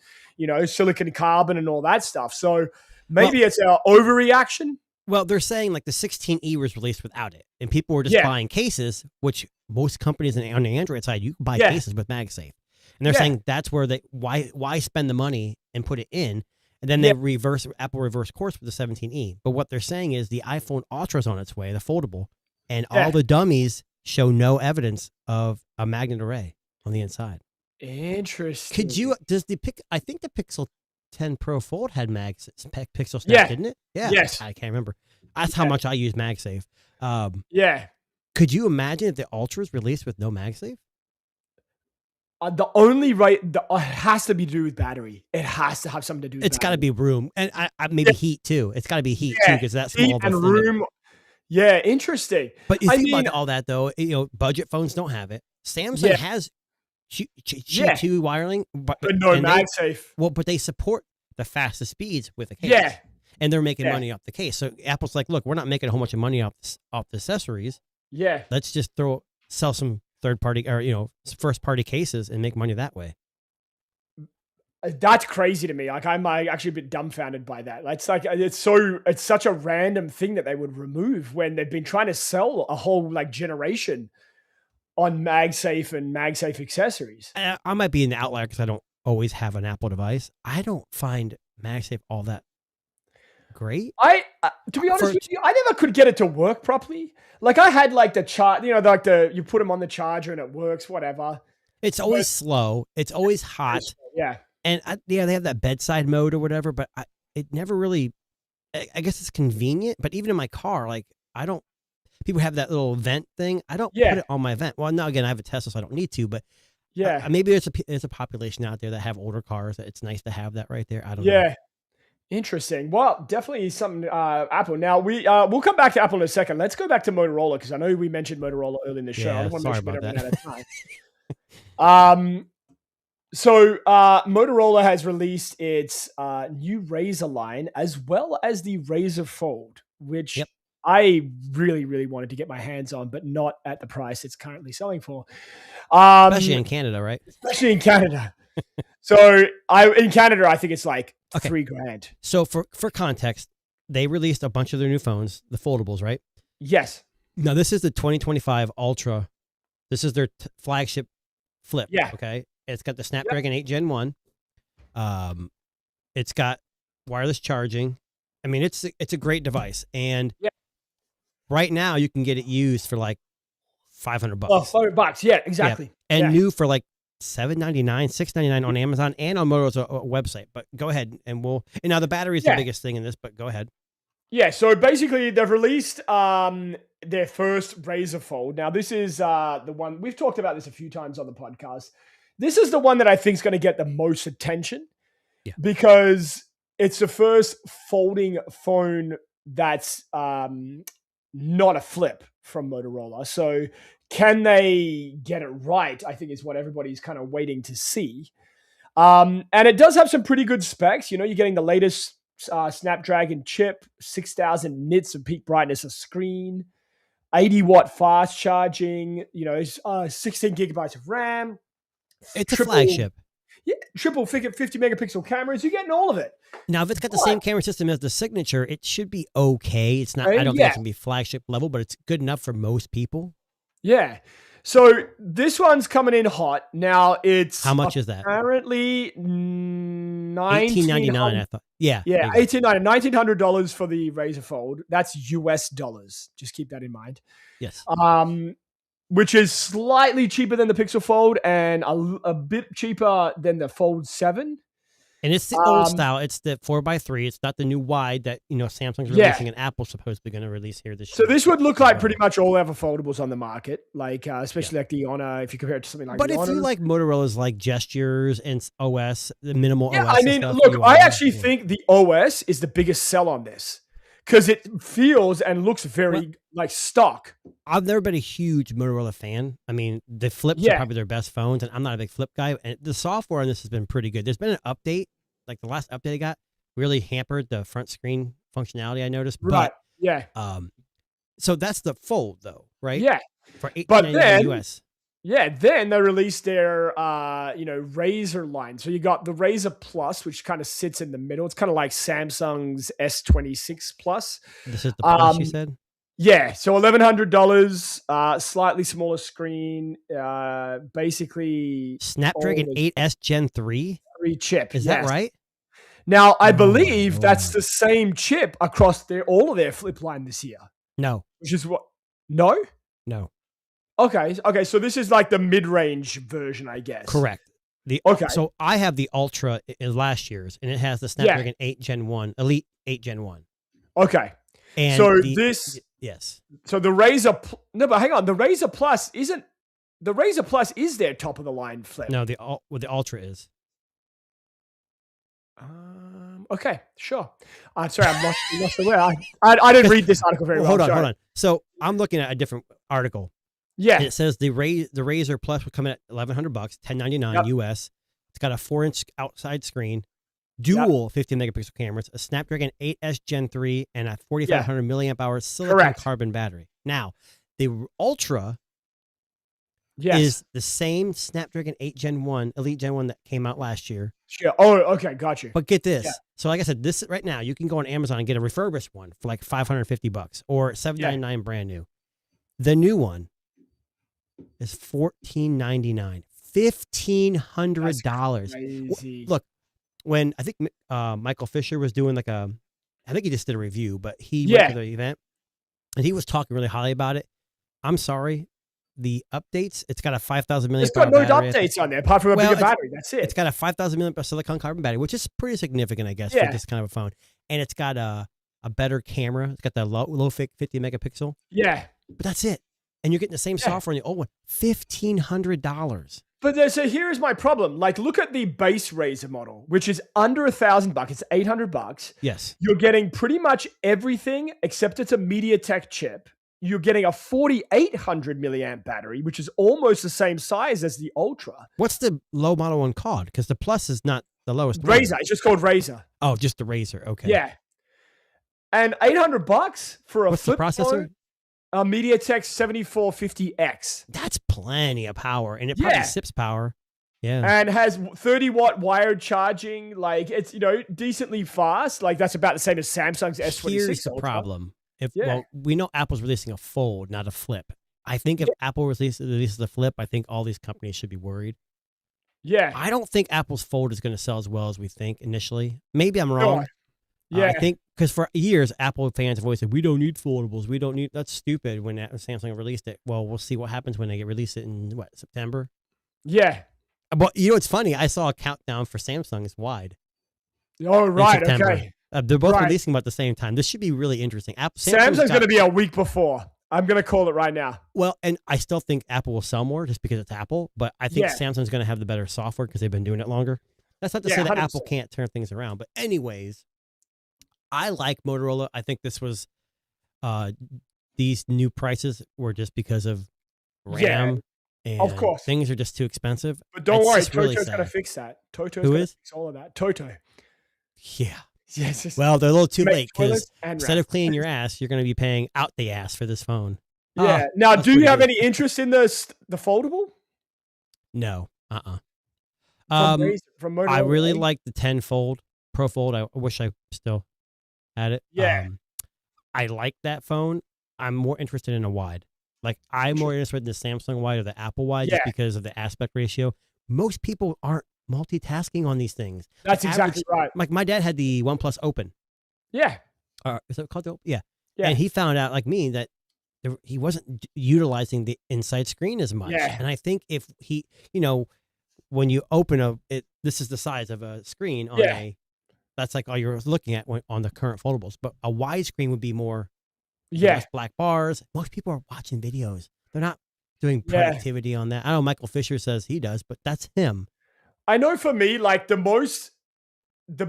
silicon carbon and all that stuff. So maybe it's an overreaction. Well, they're saying like the 16E was released without it, and people were just Yeah. buying cases, which most companies on the Android side, you can buy Yeah. cases with MagSafe. And they're Yeah. saying that's where why spend the money and put it in? And then Yeah. Apple reverse course with the 17E. But what they're saying is the iPhone Ultra is on its way, the foldable, and Yeah. all the dummies show no evidence of a magnet array on the inside. Interesting. I think the Pixel 10 Pro Fold had Pixel Snap, Yeah. didn't it? Yeah. Yes. I can't remember. That's how Yeah. much I use MagSafe. Yeah. Could you imagine if the Ultra is released with no MagSafe? The only it has to be to do with battery. It has to have something to do with It's got to battery. be room, and maybe heat too. It's got to be heat too Yeah, because that's Heat small. of a and thing. room. Yeah, interesting. But you I think mean- about all that though. Budget phones don't have it. Samsung Yeah. has Yeah. Qi wiring, but But no and MagSafe. but they support the fastest speeds with a case. Yeah. And they're making Yeah. money off the case. So Apple's like, look, we're not making a whole bunch of money off the accessories. Yeah. Let's just sell some third party or first party cases and make money that way. That's crazy to me. Like I'm actually a bit dumbfounded by that. It's like it's such a random thing that they would remove when they've been trying to sell a whole like generation on MagSafe and MagSafe accessories. I might be an outlier because I don't always have an Apple device. I don't find MagSafe all that great. To be honest with you, I never could get it to work properly. Like I had like the charge, you put them on the charger and it works, whatever. It's always slow. It's always hot. Yeah. And they have that bedside mode or whatever, but it never really, I guess it's convenient, but even in my car, like people have that little vent thing. I don't put it on my vent. Well, no, again, I have a Tesla, so I don't need to, but maybe there's a population out there that have older cars that it's nice to have that right there. I don't know. Yeah. Interesting. Well, definitely something, Apple. Now we'll come back to Apple in a second. Let's go back to Motorola because I know we mentioned Motorola early in the show. Yeah, I don't want to sorry make sure we about don't run out of time. So Motorola has released its new Razr line as well as the Razr Fold, which I really, really wanted to get my hands on, but not at the price it's currently selling for. Especially in Canada, right? Especially in Canada. So in Canada, I think it's like $3,000. So for context, they released a bunch of their new phones, the foldables, right? Yes. Now this is the 2025 Ultra. This is their flagship flip. Yeah. Okay. It's got the Snapdragon 8 Gen 1. It's got wireless charging. I mean, it's a great device. And right now you can get it used for like $500. Oh, $500. Yeah, exactly. Yeah. And new for like $799, $699 on Amazon and on Motorola's website. But go ahead and now the battery is the biggest thing in this, but go ahead. Yeah. So basically they've released their first Razr Fold. Now this is the one we've talked about this a few times on the podcast. This is the one that I think is going to get the most attention because it's the first folding phone that's not a flip from Motorola. So can they get it right? I think is what everybody's kind of waiting to see. And it does have some pretty good specs. You're getting the latest Snapdragon chip, 6,000 nits of peak brightness of screen, 80-watt fast charging, 16 gigabytes of RAM. It's a flagship. Yeah, triple 50 megapixel cameras. You're getting all of it. Now, if it's got the same camera system as the Signature, it should be okay. It's not. I don't think it's gonna be flagship level, but it's good enough for most people. Yeah. So this one's coming in hot. Now it's how much is that? Apparently $1,899. I thought. Yeah. Yeah, $1,900 for the Razr Fold. That's US dollars. Just keep that in mind. Yes. Which is slightly cheaper than the Pixel Fold and a bit cheaper than the Fold 7. And it's the old style. It's the 4x3. It's not the new wide that Samsung's releasing and Apple's supposedly going to release here this year. So this would look like pretty much all other foldables on the market, like especially like the Honor. If you compare it to something like, but if you like Motorola's like gestures and OS, the minimal OS. I mean, look, I actually think the OS is the biggest sell on this because it feels and looks very like stock. I've never been a huge Motorola fan. I mean, the flips are probably their best phones, and I'm not a big flip guy. And the software on this has been pretty good. There's been an update, like the last update I got, really hampered the front screen functionality. I noticed, but so that's the Fold, though, right? Yeah, for $899 US. Yeah, then they released their Razr line. So you got the Razr Plus, which kind of sits in the middle. It's kind of like Samsung's S26 Plus. This is the Plus, you said? Yeah, so $1,100, slightly smaller screen, basically Snapdragon 8S Gen 3 chip. Is that right? Now, I believe that's the same chip across all of their flip line this year. No. Which is what? No? No. Okay, so this is like the mid-range version, I guess. Correct. So I have the Ultra in last year's, and it has the Snapdragon 8 Gen 1, Elite 8 Gen 1. Okay. And so yes. So the Razr, no, but hang on, the Razr Plus is their top of the line flip. No, the Ultra is. Okay, sure. I'm sorry, I'm lost the way. I didn't read this article very well. Hold on. So I'm looking at a different article. Yeah. And it says the Razr Plus will come in at $1,100, $1,099 US. It's got a 4-inch outside screen, dual 50 megapixel cameras, a Snapdragon 8S Gen 3, and a 4,500 milliamp hour silicon carbon battery. Now, the Ultra Yes. is the same Snapdragon 8 Gen 1, Elite Gen 1 that came out last year. Sure. Oh, okay, got you. But get this. Yeah. So like I said, this right now, you can go on Amazon and get a refurbished one for like $550 or $799 brand new. The new one is $1,499. $1,500. Crazy. Look, when I think Michael Fisher was doing like I think he just did a review, but he went to the event and he was talking really highly about it. I'm sorry. The updates, it's got a 5,000 milliamp. It's got no updates on there apart from a bigger battery. That's it. It's got a 5,000 milliamp silicon carbon battery, which is pretty significant, I guess, for this kind of a phone. And it's got a better camera. It's got the low 50 megapixel. Yeah. But that's it. And you're getting the same software in the old one. $1,500. But so here's my problem. Like, look at the base Razer model, which is under $1,000. It's $800. Yes. You're getting pretty much everything except it's a MediaTek chip. You're getting a 4,800 milliamp battery, which is almost the same size as the Ultra. What's the low model one called? Because the Plus is not the lowest. Razer. Model. It's just called Razer. Oh, just the Razer. Okay. Yeah. And $800 for a What's the flip processor? phone, a MediaTek 7450X. That's plenty of power, and it probably sips power. Yeah. And has 30-watt wired charging. Like, it's, decently fast. Like, that's about the same as Samsung's S26. Here's the Ultra. problem. Well, we know Apple's releasing a Fold, not a Flip. I think if Apple releases a Flip, I think all these companies should be worried. Yeah. I don't think Apple's Fold is going to sell as well as we think initially. Maybe I'm wrong. Yeah. I think because for years, Apple fans have always said, we don't need foldables. We don't need, that's stupid when Samsung released it. Well, we'll see what happens when they release it in September? Yeah. But it's funny. I saw a countdown for Samsung is wide. Oh, right. Okay. They're both releasing about the same time. This should be really interesting. Samsung's going to be a week before. I'm going to call it right now. Well, and I still think Apple will sell more just because it's Apple, but I think Samsung's going to have the better software because they've been doing it longer. That's not to say that 100%. Apple can't turn things around. But anyways, I like Motorola. I think this was these new prices were just because of RAM. And of course. Things are just too expensive. But don't worry, Toto's going to fix that. Toto's going to fix all of that. Toto. Yeah. Yes. Well, they're a little too late because instead of cleaning your ass, you're going to be paying out the ass for this phone. Yeah. Now, do you have any interest in the foldable? No. From Motorola, I really like the 10 Fold, Pro Fold. I wish I still had it. Yeah. I like that phone. I'm more interested in a wide. Like, I'm more interested in the Samsung wide or the Apple wide just because of the aspect ratio. Most people aren't multitasking on these things. That's exactly right. Like, my dad had the OnePlus Open. Yeah. Is it called the Open? Yeah. And he found out, like me, that he wasn't utilizing the inside screen as much. Yeah. And I think if he, when you open this is the size of a screen on that's like all you're looking at on the current foldables. But a wide screen would be more less black bars. Most people are watching videos. They're not doing productivity on that. I know Michael Fisher says he does, but that's him. I know for me, like the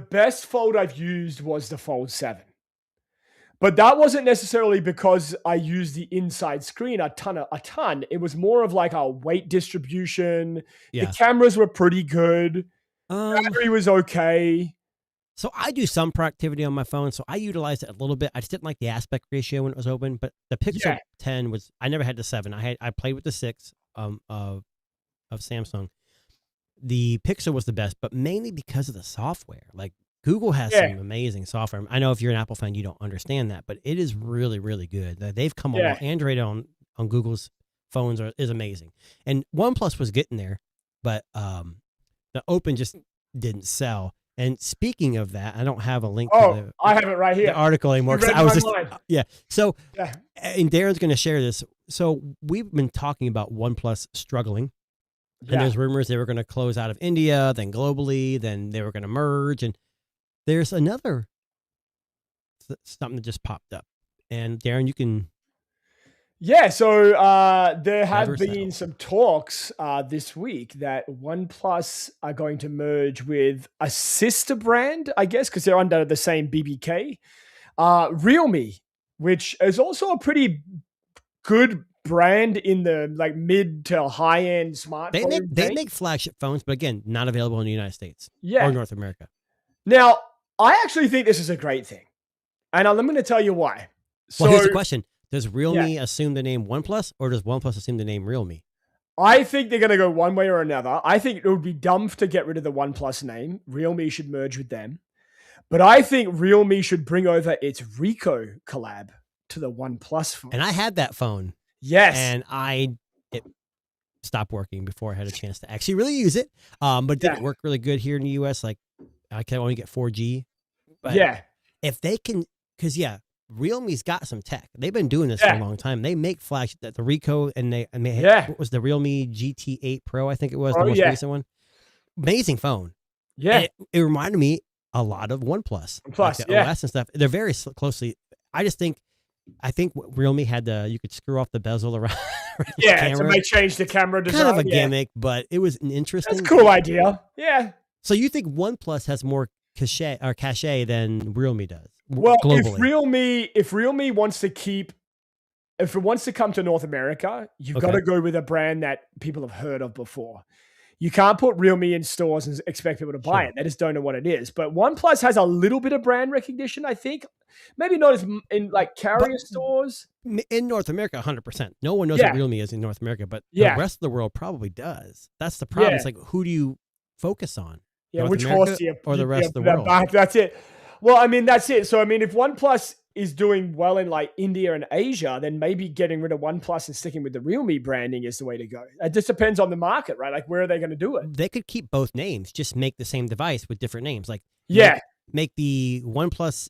best Fold I've used was the Fold 7. But that wasn't necessarily because I used the inside screen a ton. It was more of like a weight distribution. Yeah. The cameras were pretty good. Battery was okay. So I do some productivity on my phone, so I utilized it a little bit. I just didn't like the aspect ratio when it was open, but the Pixel 10 was, I never had the 7. I played with the 6 of Samsung. The Pixel was the best, but mainly because of the software. Like, Google has some amazing software. I know if you're an Apple fan, you don't understand that, but it is really, really good. They've come along. Android on Google's phones is amazing. And OnePlus was getting there, but the Open just didn't sell. And speaking of that, I don't have a link to I have it right here. The article anymore. So, and Darren's going to share this. So we've been talking about OnePlus struggling. And there's rumors they were going to close out of India, then globally, then they were going to merge. And there's another something that just popped up. And Darren, you can. Yeah, so there have been some talks this week that OnePlus are going to merge with a sister brand, I guess, because they're under the same BBK, Realme, which is also a pretty good brand in the like mid to high end smartphone. They make flagship phones, but again, not available in the United States or North America. Now, I actually think this is a great thing, and I'm going to tell you why. Well, here's the question. Does Realme assume the name OnePlus, or does OnePlus assume the name Realme? I think they're going to go one way or another. I think it would be dumb to get rid of the OnePlus name. Realme should merge with them. But I think Realme should bring over its Ricoh collab to the OnePlus phone. And I had that phone. Yes. And it stopped working before I had a chance to actually really use it. But it didn't work really good here in the US. Like I can only get 4G. But if they can, because Realme's got some tech. They've been doing this for a long time. They make flash the Ricoh and they what was the Realme GT8 Pro? I think it was the most recent one. Amazing phone. Yeah. It reminded me a lot of OnePlus. Like the OS and stuff. They're very closely. I think Realme had you could screw off the bezel around. The camera. So they changed the camera design. Kind of a gimmick, but it was an interesting. That's a cool idea. Yeah. So you think OnePlus has more cachet than Realme does? Well, globally? if Realme wants to if it wants to come to North America, you've got to go with a brand that people have heard of before. You can't put Realme in stores and expect people to buy it. They just don't know what it is. But OnePlus has a little bit of brand recognition, I think. Maybe not as in like carrier stores. In North America, 100%. No one knows what Realme is in North America, but the rest of the world probably does. That's the problem. It's like, who do you focus on? Yeah, North which America horse do you or the rest of the world? That's it. Well, I mean, that's it. So, I mean, if OnePlus is doing well in like India and Asia, then maybe getting rid of OnePlus and sticking with the Realme branding is the way to go. It just depends on the market, right? Like, where are they going to do it? They could keep both names, just make the same device with different names. Like, make the OnePlus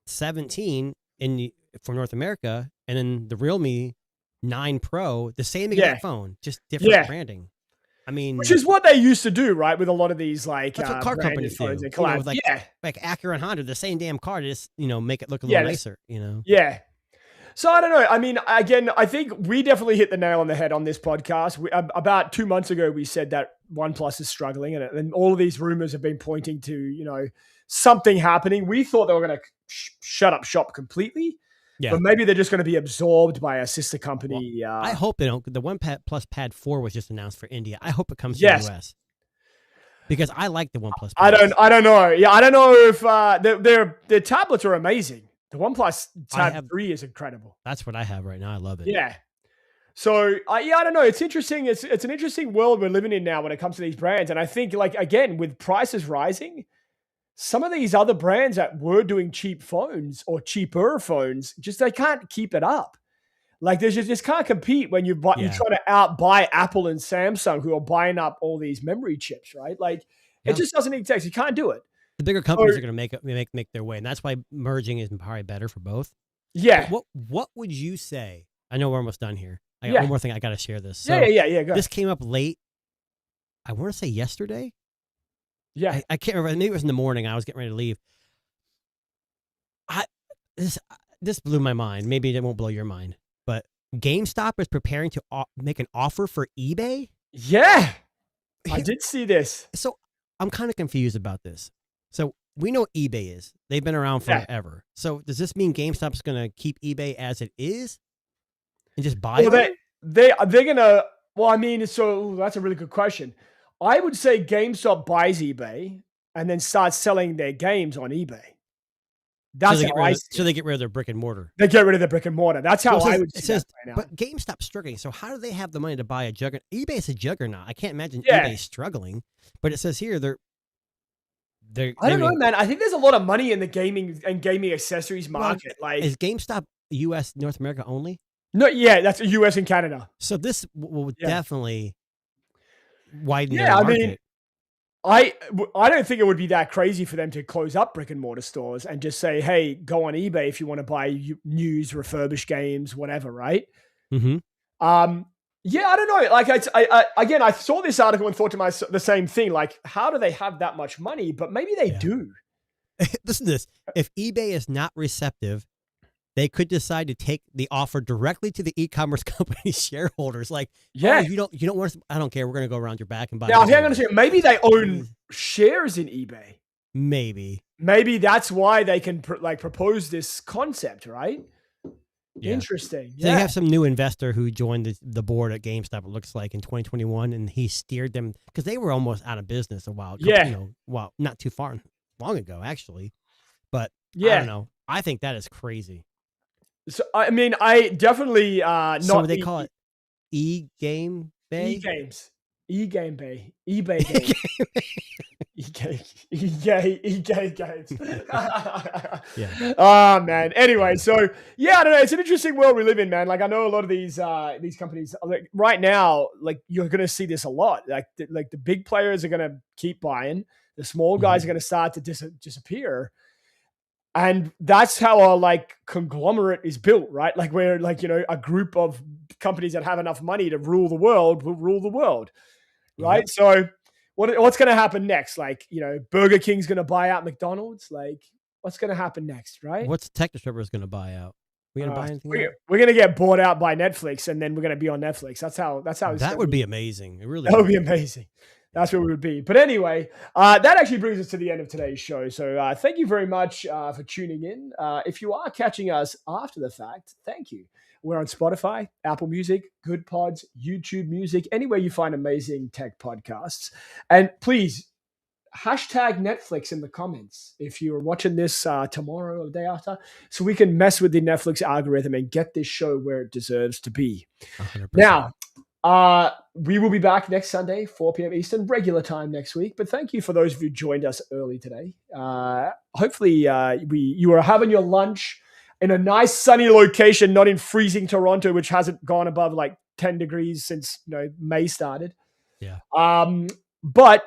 17 for North America, and then the Realme 9 Pro, the same exact phone, just different branding. I mean, which is what they used to do, right? With a lot of these like that's what car companies do. Like Acura and Honda, the same damn car, just make it look a little nicer. Yeah. So I don't know. I mean, again, I think we definitely hit the nail on the head on this podcast. About 2 months ago, we said that OnePlus is struggling, and all of these rumors have been pointing to something happening. We thought they were going to shut up shop completely. Yeah. But maybe they're just going to be absorbed by a sister company. Well, I hope they don't. The OnePlus Pad 4 was just announced for India. I hope it comes to the US. Because I like the OnePlus Pad. I don't know. Yeah, I don't know if their tablets are amazing. The OnePlus Tab 3 is incredible. That's what I have right now. I love it. Yeah. So, I don't know. It's interesting. It's an interesting world we're living in now when it comes to these brands. And I think, like, again, with prices rising, some of these other brands that were doing cheap phones or cheaper phones, they can't keep it up. Like, they just can't compete when you're trying to outbuy Apple and Samsung, who are buying up all these memory chips, right? Like, it just doesn't exist. You can't do it. The bigger companies are going to make their way, and that's why merging is probably better for both. Yeah. But what would you say? I know we're almost done here. I got one more thing. I got to share this. So yeah. Go this came up late. I want to say yesterday. Yeah, I can't remember. Maybe it was in the morning. I was getting ready to leave. This blew my mind. Maybe it won't blow your mind. But GameStop is preparing to make an offer for eBay. Yeah, I did see this. So I'm kind of confused about this. So we know what eBay is. They've been around forever. So does this mean GameStop's going to keep eBay as it is and just buy it? They're going to. Well, I mean, so that's a really good question. I would say GameStop buys eBay and then starts selling their games on eBay. That's so they get rid of their brick and mortar. They get rid of their brick and mortar. That's how I would say it right now. But GameStop's struggling. So how do they have the money to buy a juggernaut? eBay's a juggernaut. I can't imagine eBay struggling. But it says here I don't know, man. I think there's a lot of money in the gaming and gaming accessories market. Like, is GameStop US, North America only? No, yeah, that's US and Canada. So this will definitely widen their market. I mean, I don't think it would be that crazy for them to close up brick and mortar stores and just say, hey, go on eBay if you want to buy news, refurbished games, whatever, right? Mm-hmm. Yeah, I don't know. Like, again, I saw this article and thought to myself the same thing. Like, how do they have that much money? But maybe they do. Listen to this. If eBay is not receptive, they could decide to take the offer directly to the e-commerce company's shareholders. Like, you don't want to, I don't care. We're going to go around your back and buy. Now, hang on a second. Maybe they own shares in eBay. Maybe that's why they can propose this concept, right? Yeah. Interesting. So they have some new investor who joined the board at GameStop, it looks like, in 2021, and he steered them because they were almost out of business a while ago. Well, not too long ago, actually. But I don't know. I think that is crazy. So, I mean, I definitely So they call it e-game? Bay. E-games. E-game Bay. eBay games. E-gay games. Yeah. Oh man. Anyway, so yeah, I don't know. It's an interesting world we live in, man. Like I know a lot of these companies, like right now, like you're gonna see this a lot. Like the big players are gonna keep buying. The small guys are gonna start to disappear. And that's how our like conglomerate is built, right? Like we're like, a group of companies that have enough money to rule the world will rule the world. Right. Yep. So what's going to happen next? Like, Burger King's going to buy out McDonald's. Like what's going to happen next? Right. What's Technostrippers going to buy out? We going to buy anything? We're going to get bought out by Netflix and then we're going to be on Netflix. That's how that would be amazing. It really that would be amazing. That's where we would be. But anyway, that actually brings us to the end of today's show. So thank you very much for tuning in. If you are catching us after the fact, thank you. We're on Spotify, Apple Music, Good Pods, YouTube Music, anywhere you find amazing tech podcasts. And please, hashtag Netflix in the comments if you're watching this tomorrow or the day after, so we can mess with the Netflix algorithm and get this show where it deserves to be. 100%. Now, we will be back next Sunday, 4 p.m. Eastern, regular time next week. But thank you for those of you who joined us early today. Hopefully, you are having your lunch in a nice sunny location, not in freezing Toronto, which hasn't gone above like 10 degrees since May started. Yeah. But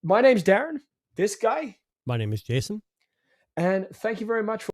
my name's Darren. This guy. My name is Jason. And thank you very much for